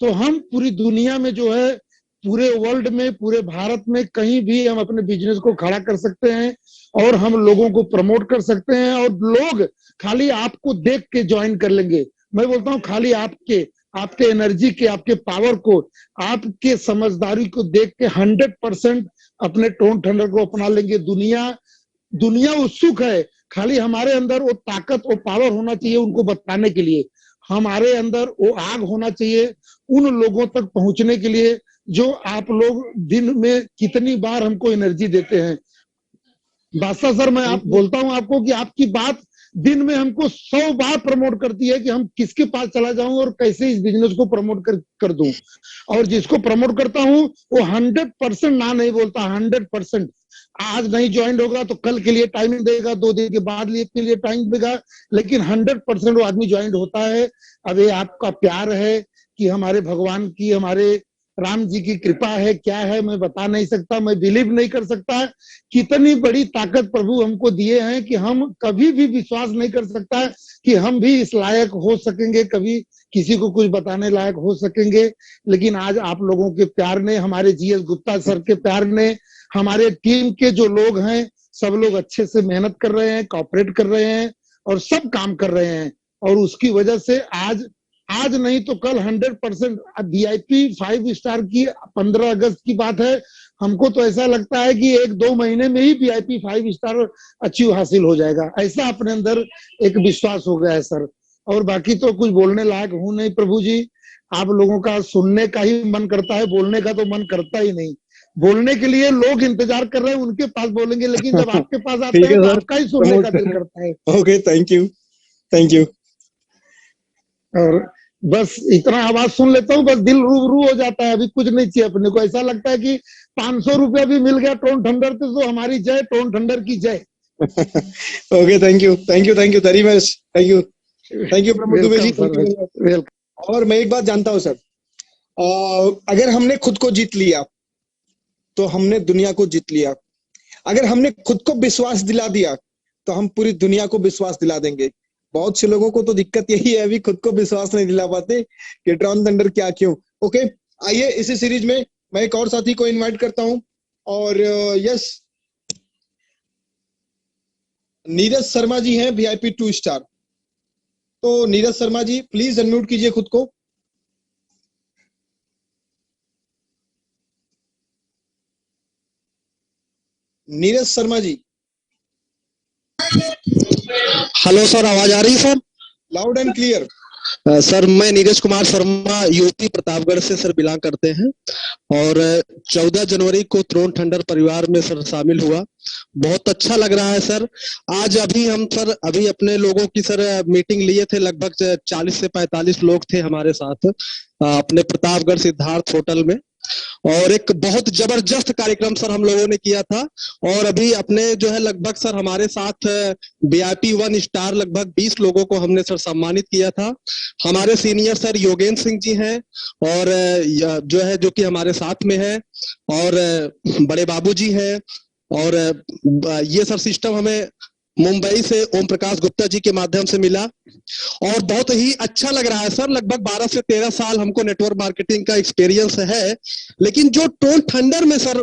B: तो हम पूरी दुनिया में जो है, पूरे वर्ल्ड में, पूरे भारत में कहीं भी हम अपने बिजनेस को खड़ा कर सकते हैं और हम लोगों को प्रमोट कर सकते हैं। और लोग खाली आपको देख के ज्वाइन कर लेंगे। मैं बोलता हूँ खाली आपके एनर्जी के, आपके पावर को, आपके समझदारी को देख के 100% अपने टोन ठंडर को अपना लेंगे। दुनिया उत्सुक है, खाली हमारे अंदर वो ताकत, वो पावर होना चाहिए उनको बताने के लिए। हमारे अंदर वो आग होना चाहिए उन लोगों तक पहुंचने के लिए जो आप लोग दिन में कितनी बार हमको एनर्जी देते हैं। बादशाह सर, मैं बोलता हूं आपको कि आपकी बात दिन में हमको 100 बार प्रमोट करती है कि हम किसके पास चला जाऊं और कैसे इस बिजनेस को प्रमोट कर दूं। और जिसको प्रमोट करता हूं वो 100% ना नहीं बोलता, 100%। आज नहीं ज्वाइन होगा तो कल के लिए टाइमिंग देगा, 2 दिन के बाद के लिए टाइम देगा, लेकिन 100% वो आदमी ज्वाइन होता है। अब ये आपका प्यार है कि हमारे भगवान की, हमारे राम जी की कृपा है, क्या है मैं बता नहीं सकता, मैं बिलीव नहीं कर सकता कितनी बड़ी ताकत प्रभु हमको दिए हैं कि हम कभी भी विश्वास नहीं कर सकता कि हम भी इस लायक हो सकेंगे, कभी किसी को कुछ बताने लायक हो सकेंगे। लेकिन आज आप लोगों के प्यार ने, हमारे जीएस गुप्ता सर के प्यार ने, हमारे टीम के जो लोग हैं, सब लोग अच्छे से मेहनत कर रहे हैं, कॉपरेट कर रहे हैं और सब काम कर रहे हैं। और उसकी वजह से आज नहीं तो कल 100% VIP 5 स्टार की 15 अगस्त की बात है। हमको तो ऐसा लगता है कि 1-2 महीने में ही VIP 5 स्टार अचीव हासिल हो जाएगा। ऐसा अपने अंदर एक विश्वास हो गया है सर। और बाकी तो कुछ बोलने लायक हूं नहीं प्रभु जी। आप लोगों का सुनने का ही मन करता है, बोलने का तो मन करता ही नहीं। बोलने के लिए लोग इंतजार कर रहे हैं, उनके पास बोलेंगे, लेकिन जब आपके पास आते हैं तो आपका ही सुनने का दिल करता है।
A: Okay, thank you.
B: और बस इतना आवाज सुन लेता हूँ, बस दिल रूबरू हो जाता है। अभी कुछ नहीं चाहिए अपने को। ऐसा लगता है कि 500 रुपया भी मिल गया टोन ठंडर तो हमारी जय, टोन ठंडर की जय।
A: Okay, thank you very much. Thank you Pramod Dubey ji. और मैं एक बात जानता हूँ सर, अगर हमने खुद को जीत लिया तो हमने दुनिया को जीत लिया। अगर हमने खुद को विश्वास दिला दिया तो हम पूरी दुनिया को विश्वास दिला देंगे। बहुत से लोगों को तो दिक्कत यही है, अभी खुद को विश्वास नहीं दिला पाते कि ट्रॉन थंडर क्या क्यों। ओके, आइए इसी सीरीज में मैं एक और साथी को इनवाइट करता हूं। और यस, नीरज शर्मा जी हैं, VIP 2 स्टार। तो नीरज शर्मा जी प्लीज अनम्यूट कीजिए खुद को। नीरज शर्मा जी।
C: हेलो सर, आवाज आ रही है sir?
A: Loud and clear.
C: Sir मैं नीरज कुमार शर्मा यूपी प्रतापगढ़ से सर बिलोंग करते हैं और 14 जनवरी को त्रोण ठंडर परिवार में सर शामिल हुआ। बहुत अच्छा लग रहा है सर। आज अभी अपने लोगों की सर मीटिंग लिए थे, लगभग 40 से 45 लोग थे हमारे साथ अपने प्रतापगढ़ सिद्धार्थ होटल में। और एक बहुत जबरदस्त कार्यक्रम सर हम लोगों ने किया था। और अभी अपने जो है लगभग सर हमारे साथ VIP 1 स्टार लगभग 20 लोगों को हमने सर सम्मानित किया था। हमारे सीनियर सर योगेंद्र सिंह जी हैं और जो कि हमारे साथ में है, और बड़े बाबू जी हैं। और ये सर सिस्टम हमें मुंबई से ओम प्रकाश गुप्ता जी के माध्यम से मिला और बहुत ही अच्छा लग रहा है सर। लगभग 12 से 13 साल हमको नेटवर्क मार्केटिंग का एक्सपीरियंस है, लेकिन जो टोन थंडर में सर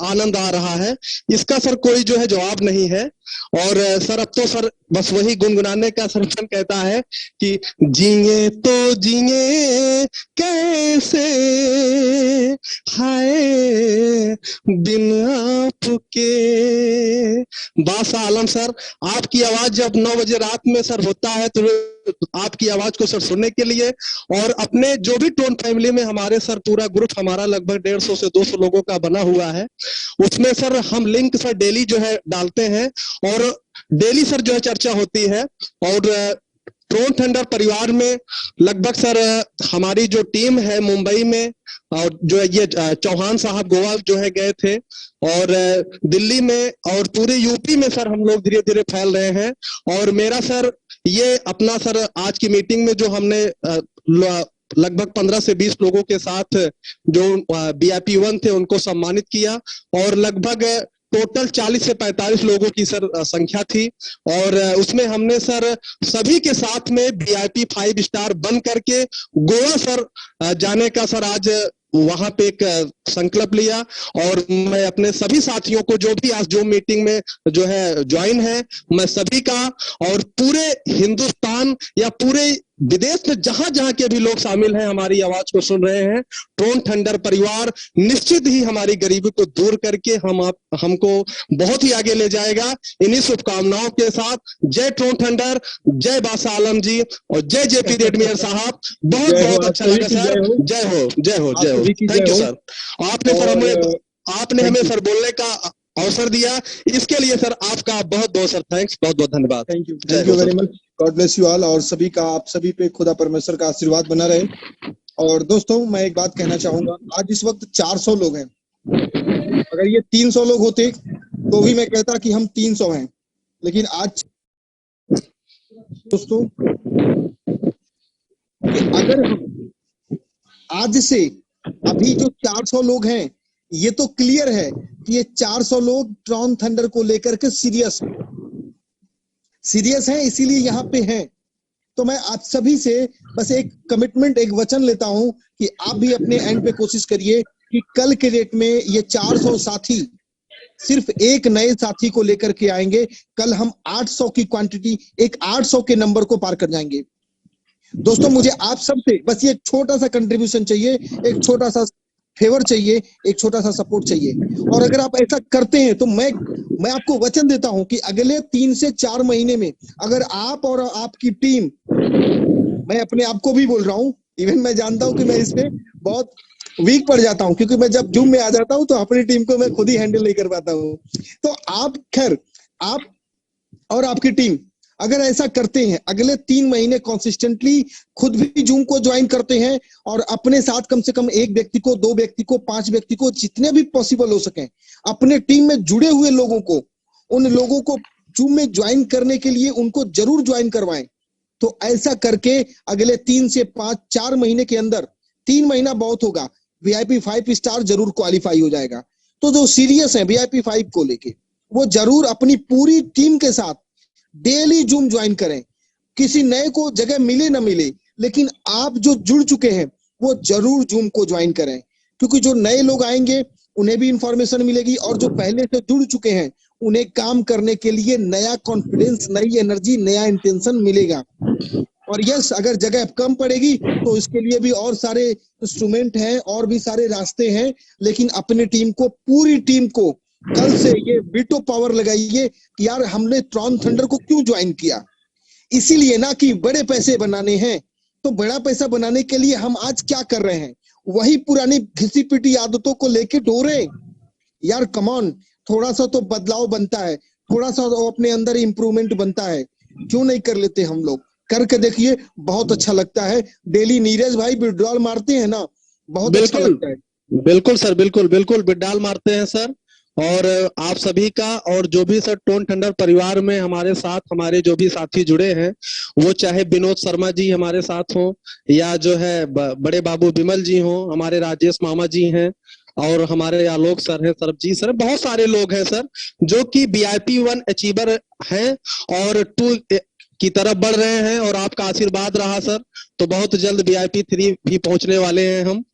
C: आनंद आ रहा है इसका सर कोई जो है जवाब नहीं है। और सर अब तो सर बस वही गुनगुनाने का सर मन कहता है कि जिए तो जिए कैसे, हाय बिन आपके। बादशाह आलम सर, आपकी आवाज जब 9 बजे रात में सर होता है तो आपकी आवाज को सर सुनने के लिए और अपने जो भी टोन फैमिली में हमारे सर पूरा ग्रुप हमारा लगभग 150 से 200 लोगों का बना हुआ है, उसमें सर हम लिंक सर डेली जो है डालते हैं और डेली सर जो है चर्चा होती है। और टोन थंडर परिवार में लगभग सर हमारी जो टीम है मुंबई में और जो है ये चौहान साहब गोवा जो है गए थे और दिल्ली में और पूरे यूपी में सर हम लोग धीरे धीरे फैल रहे हैं। और मेरा सर ये अपना सर आज की मीटिंग में जो हमने लगभग 15 से 20 लोगों के साथ जो VIP 1 थे उनको सम्मानित किया और लगभग टोटल 40 से 45 लोगों की सर संख्या थी और उसमें हमने सर सभी के साथ में VIP 5 स्टार बन करके गोवा सर जाने का सर आज वहां पे एक संकल्प लिया। और मैं अपने सभी साथियों को जो भी आज जो मीटिंग में जो है ज्वाइन है, मैं सभी का और पूरे हिंदुस्तान या पूरे विदेश में जहां जहां के भी लोग शामिल हैं हमारी आवाज को सुन रहे हैं, टोन थंडर परिवार निश्चित ही हमारी गरीबी को दूर करके हमको बहुत ही आगे ले जाएगा। इन्हीं शुभकामनाओं के साथ जय टोन थंडर, जय बादशाह आलम जी और जय JP रेडमियर साहब। बहुत बहुत अच्छा लगा सर। जय हो जय हो जय हो। Thank you sir. आपने हमें सर बोलने का अवसर दिया, इसके लिए सर आपका बहुत बहुत सर थैंक्स, बहुत बहुत धन्यवाद।
A: Thank you very much. God bless you all. और सभी का आप सभी पे खुदा परमेश्वर का आशीर्वाद बना रहे। और दोस्तों मैं एक बात कहना चाहूंगा, आज इस वक्त 400 लोग हैं, अगर ये 300 लोग होते तो भी मैं कहता कि हम 300 हैं, लेकिन आज दोस्तों अगर हम आज से अभी जो 400 लोग हैं, ये तो क्लियर है कि ये 400 लोग टोन थंडर को लेकर के सीरियस हैं, इसीलिए यहाँ पे हैं। तो मैं आप सभी से बस एक कमिटमेंट, एक वचन लेता हूं कि आप भी अपने एंड पे कोशिश करिए कि कल के डेट में ये 400 साथी सिर्फ एक नए साथी को लेकर के आएंगे। कल हम 800 की क्वांटिटी, एक 800 के नंबर को पार कर जाएंगे। दोस्तों मुझे आप सबसे बस ये छोटा सा कंट्रीब्यूशन चाहिए, एक छोटा सा फेवर चाहिए, एक छोटा सा सपोर्ट चाहिए। और अगर आप ऐसा करते हैं तो मैं आपको वचन देता हूं कि अगले 3 से 4 महीने में अगर आप और आपकी टीम, मैं अपने आप को भी बोल रहा हूं, इवन मैं जानता हूं कि मैं इसमें बहुत वीक पड़ जाता हूं, क्योंकि मैं जब जूम में आ जाता हूं तो अपनी टीम को मैं खुद ही हैंडल नहीं कर पाता हूं। तो आप और आपकी टीम अगर ऐसा करते हैं, अगले 3 महीने कंसिस्टेंटली खुद भी जूम को ज्वाइन करते हैं और अपने साथ कम से कम 1 व्यक्ति को, 2 व्यक्ति को, 5 व्यक्ति को, जितने भी पॉसिबल हो सके अपने टीम में जुड़े हुए लोगों को, उन लोगों को जूम में ज्वाइन करने के लिए उनको जरूर ज्वाइन करवाएं। तो ऐसा करके अगले 3 से 5-4 महीने के अंदर, 3 महीना बहुत होगा, VIP 5 स्टार जरूर क्वालिफाई हो जाएगा। तो जो सीरियस है VIP 5 को लेके, वो जरूर अपनी पूरी टीम के साथ डेली जूम ज्वाइन करें। किसी नए को जगह मिले ना मिले, लेकिन आप जो जुड़ चुके हैं वो जरूर जूम को ज्वाइन करें, क्योंकि जो नए लोग आएंगे उन्हें भी इंफॉर्मेशन मिलेगी और जो पहले से जुड़ चुके हैं उन्हें काम करने के लिए नया कॉन्फिडेंस, नई एनर्जी, नया इंटेंशन मिलेगा। और यस, अगर जगह कम पड़ेगी तो इसके लिए भी और सारे इंस्ट्रूमेंट हैं और भी सारे रास्ते हैं, लेकिन अपनी टीम को, पूरी टीम को कल से ये वीटो पावर लगाइए कि यार हमने टोन थंडर को क्यों ज्वाइन किया। इसीलिए ना कि बड़े पैसे बनाने हैं, तो बड़ा पैसा बनाने के लिए हम आज क्या कर रहे हैं, वही पुरानी घिसी पिटी आदतों को लेके डोरे। यार कम ऑन, थोड़ा सा तो बदलाव बनता है, थोड़ा सा तो अपने अंदर इंप्रूवमेंट बनता है, क्यों नहीं कर लेते हम लोग। करके देखिए, बहुत अच्छा लगता है। डेली नीरज भाई विड्रॉल मारते हैं ना, बहुत अच्छा लगता है।
C: बिल्कुल सर, बिल्कुल बिल्कुल विड्रॉल मारते हैं सर। और आप सभी का और जो भी सर टोन थंडर परिवार में हमारे साथ हमारे जो भी साथी जुड़े हैं, वो चाहे विनोद शर्मा जी हमारे साथ हो या जो है बड़े बाबू विमल जी हो, हमारे राजेश मामा जी हैं, और हमारे आलोक सर हैं, सरबजीत सर, बहुत सारे लोग हैं सर जो कि VIP1 अचीवर हैं और 2 की तरफ बढ़ रहे हैं, और आपका आशीर्वाद रहा सर तो बहुत जल्द VIP3 भी पहुंचने वाले हैं हम।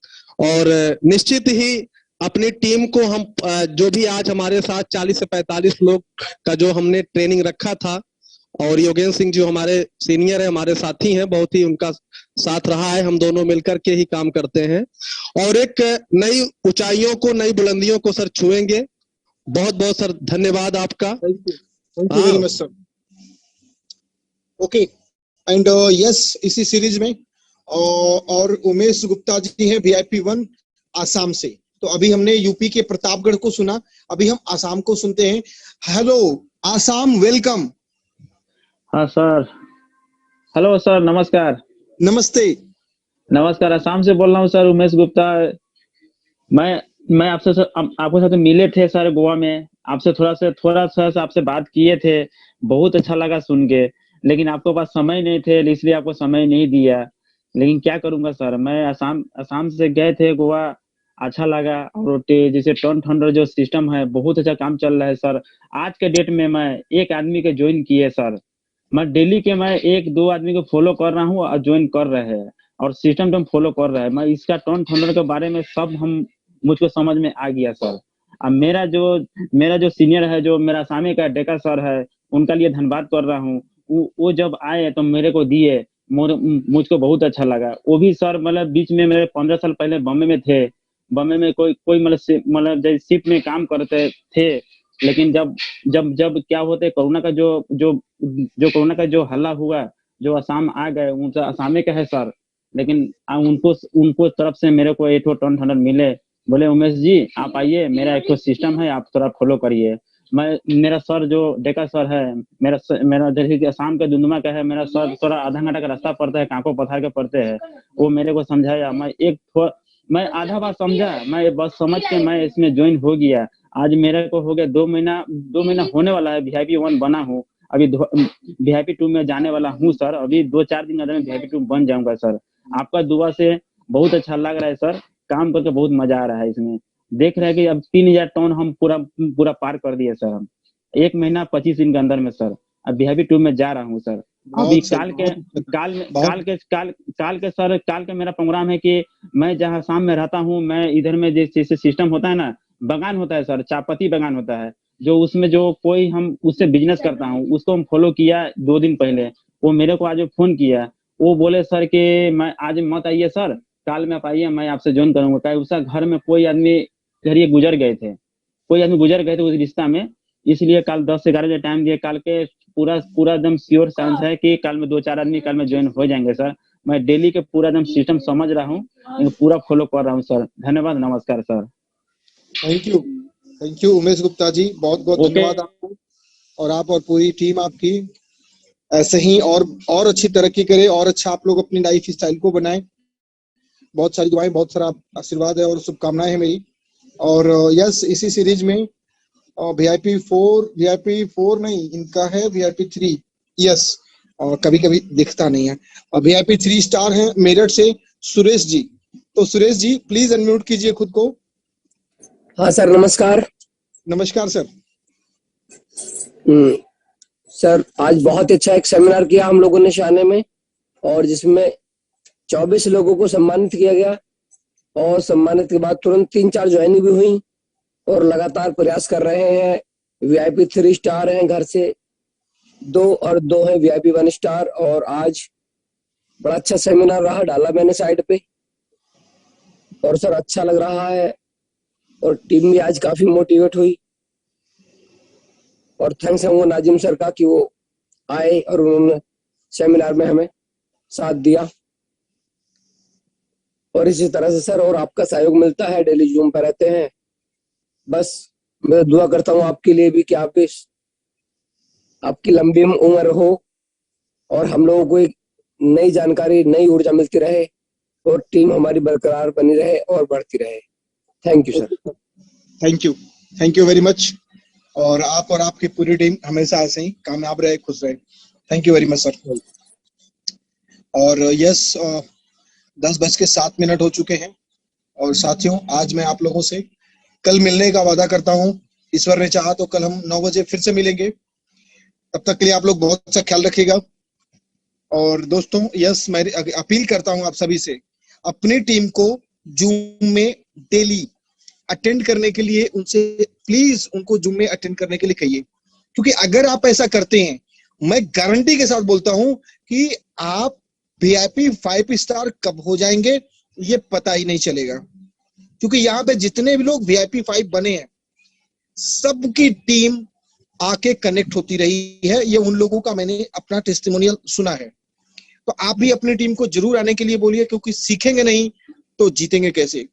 C: और निश्चित ही अपनी टीम को हम जो भी आज हमारे साथ 40 से 45 लोग का जो हमने ट्रेनिंग रखा था, और योगेंद्र सिंह जो हमारे सीनियर है, हमारे साथी हैं, बहुत ही उनका साथ रहा है, हम दोनों मिलकर के ही काम करते हैं और एक नई ऊंचाइयों को, नई बुलंदियों को सर छुएंगे। बहुत बहुत सर धन्यवाद आपका।
A: Thank you very much sir. Okay and yes, इसी सीरीज में और उमेश गुप्ता जी हैं VIP1 आसाम से। तो अभी हमने यूपी के प्रतापगढ़ को सुना, अभी हम आसाम को सुनते हैं। Hello Assam, welcome.
D: हाँ सर, हेलो सर, नमस्कार।
A: नमस्ते।
D: नमस्कार, आसाम से बोल रहा हूँ सर, उमेश गुप्ता। मैं आपसे आपके साथ मिले थे सर गोवा में, आपसे थोड़ा सा आपसे बात किए थे, बहुत अच्छा लगा सुन के, लेकिन आपके पास समय नहीं थे इसलिए आपको समय नहीं दिया। लेकिन क्या करूंगा सर, मैं आसाम से गए थे गोवा, अच्छा लगा। और जैसे टर्न थंडर जो सिस्टम है, बहुत अच्छा काम चल रहा है सर। आज के डेट में मैं एक आदमी के ज्वाइन किए सर, मैं डेली के मैं 1-2 आदमी को फॉलो कर रहा हूँ और ज्वाइन कर रहे हैं, और सिस्टम तो हम फॉलो कर रहे हैं। मैं इसका टर्न थंडर के बारे में सब मुझको समझ में आ गया सर। अब मेरा जो सीनियर है, जो मेरा सामने का डेका सर है, उनका लिए धन्यवाद कर रहा हूँ। वो जब आए तो मेरे को दिए, मुझको बहुत अच्छा लगा। वो भी सर मतलब बीच में मेरे 15 साल पहले बॉम्बे में थे, बॉम्बे में कोई मतलब शिप में काम करते थे। लेकिन जब क्या होते, कोरोना का कोरोना का जो हल्ला हुआ, जो असम आ गए, उनसे असम के है सर, लेकिन उनको तरफ से मेरे को एक टर्न थंडर मिले, बोले उमेश जी आप आइए, मेरा एक सिस्टम है, आप थोड़ा फॉलो करिए। मेरा सर जो डेका सर है, मेरा जैसे कि असम का दुमदुमा का है, मेरा सर थोड़ा आधा घंटा का रास्ता पड़ता है, कांको पथार के पड़ते हैं। वो मेरे को समझाया, मैं आधा बार समझा, मैं बस समझ के मैं इसमें ज्वाइन हो गया। आज मेरे को हो गया 2 महीना होने वाला है, VIP1 बना हूँ। अभी VIP2 में जाने वाला हूँ सर, अभी 2-4 दिन के अंदर में VIP2 बन जाऊंगा सर। आपका दुआ से बहुत अच्छा लग रहा है सर, काम करके बहुत मजा आ रहा है इसमें। देख रहे हैं कि अब 3000 टन हम पूरा पार कर दिए सर, हम 1 महीना 25 दिन के अंदर में सर। अब VIP2 में जा रहा हूँ सर। अभी काल के मेरा प्रोग्राम है कि मैं जहाँ शाम में रहता हूँ, मैं इधर में जैसे सिस्टम होता है ना, बगान होता है सर, चायपत्ती बगान होता है, जो उसमें जो कोई हम उससे बिजनेस करता हूँ, उसको हम फॉलो किया 2 दिन पहले। वो मेरे को आज फोन किया, वो बोले सर कि मैं आज मत आइए सर, काल में आप आइए, मैं आपसे ज्वाइन करूंगा। क्या उसका घर में कोई आदमी घर गुजर गए थे उस रिश्ता में, इसलिए कल 10 से 11 बजे टाइम दिए। कल के पूरा एकदम श्योर चांस है कि कल में 2-4 आदमी कल में ज्वाइन हो जाएंगे सर। मैं डेली के पूरा एकदम सिस्टम समझ रहा हूँ, पूरा फॉलो कर रहा हूँ सर। धन्यवाद, नमस्कार sir.
A: Thank you Umesh Gupta ji, बहुत बहुत धन्यवाद आपको, और आप और पूरी टीम आपकी ऐसे ही और अच्छी तरक्की करे, और अच्छा आप लोग अपनी लाइफ स्टाइल को बनाएं। बहुत सारी दुआएं, बहुत सारा आशीर्वाद है और शुभकामनाएं है मेरी। और यस, इसी सीरीज में VIP4 नहीं, इनका है VIP3। यस, और कभी कभी दिखता नहीं है। और VIP3 स्टार है मेरठ से सुरेश जी। तो सुरेश जी प्लीज अनम्यूट कीजिए खुद को।
E: हाँ सर, नमस्कार।
A: नमस्कार सर।
E: सर आज बहुत अच्छा एक सेमिनार किया हम लोगों ने शाने में, और जिसमें 24 लोगों को सम्मानित किया गया, और सम्मानित के बाद तुरंत 3-4 ज्वाइनिंग भी हुई, और लगातार प्रयास कर रहे हैं। VIP3 स्टार हैं घर से 2, और 2 हैं VIP1 स्टार। और आज बड़ा अच्छा सेमिनार रहा, डाला मैंने साइड पे, और सर अच्छा लग रहा है, और टीम भी आज काफी मोटिवेट हुई। और थैंक्स है वो नाजिम सर का कि वो आए और उन्होंने सेमिनार में हमें साथ दिया। और इसी तरह से सर और आपका सहयोग मिलता है, डेली जूम पर रहते हैं। बस मैं दुआ करता हूँ आपके लिए भी कि आप भी आपकी लंबी उम्र हो, और हम लोगों को एक नई जानकारी, नई ऊर्जा मिलती रहे, और टीम हमारी बरकरार बनी रहे और बढ़ती रहे। Thank you sir.
A: Thank you very much. और आप और आपकी पूरी टीम हमेशा ऐसे ही कामयाब रहे, खुश रहे। Thank you very much sir. और यस, 10:07 हो चुके हैं, और साथियों, आज मैं आप लोगों से कल मिलने का वादा करता हूं। ईश्वर ने चाहा तो कल हम 9 बजे फिर से मिलेंगे। तब तक के लिए आप लोग बहुत सा ख्याल रखिएगा। और दोस्तों, यस, मैं अपील करता हूं आप सभी से, अपनी टीम को जूम में डेली अटेंड करने के लिए उनसे प्लीज उनको जूम में अटेंड करने के लिए कहिए, क्योंकि अगर आप ऐसा करते हैं, मैं गारंटी के साथ बोलता हूं कि आप VIP 5 स्टार कब हो जाएंगे ये पता ही नहीं चलेगा। क्योंकि यहाँ पे जितने भी लोग VIP 5 बने हैं, सबकी टीम आके कनेक्ट होती रही है। ये उन लोगों का मैंने अपना टेस्टिमोनियल सुना है। तो आप भी अपनी टीम को जरूर आने के लिए बोलिए, क्योंकि सीखेंगे नहीं तो जीतेंगे कैसे।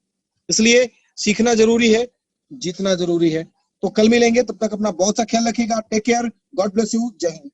A: इसलिए सीखना जरूरी है, जीतना जरूरी है। तो कल मिलेंगे, तब तक अपना बहुत सा ख्याल रखिएगा। Take care, God bless you, जय हिंद।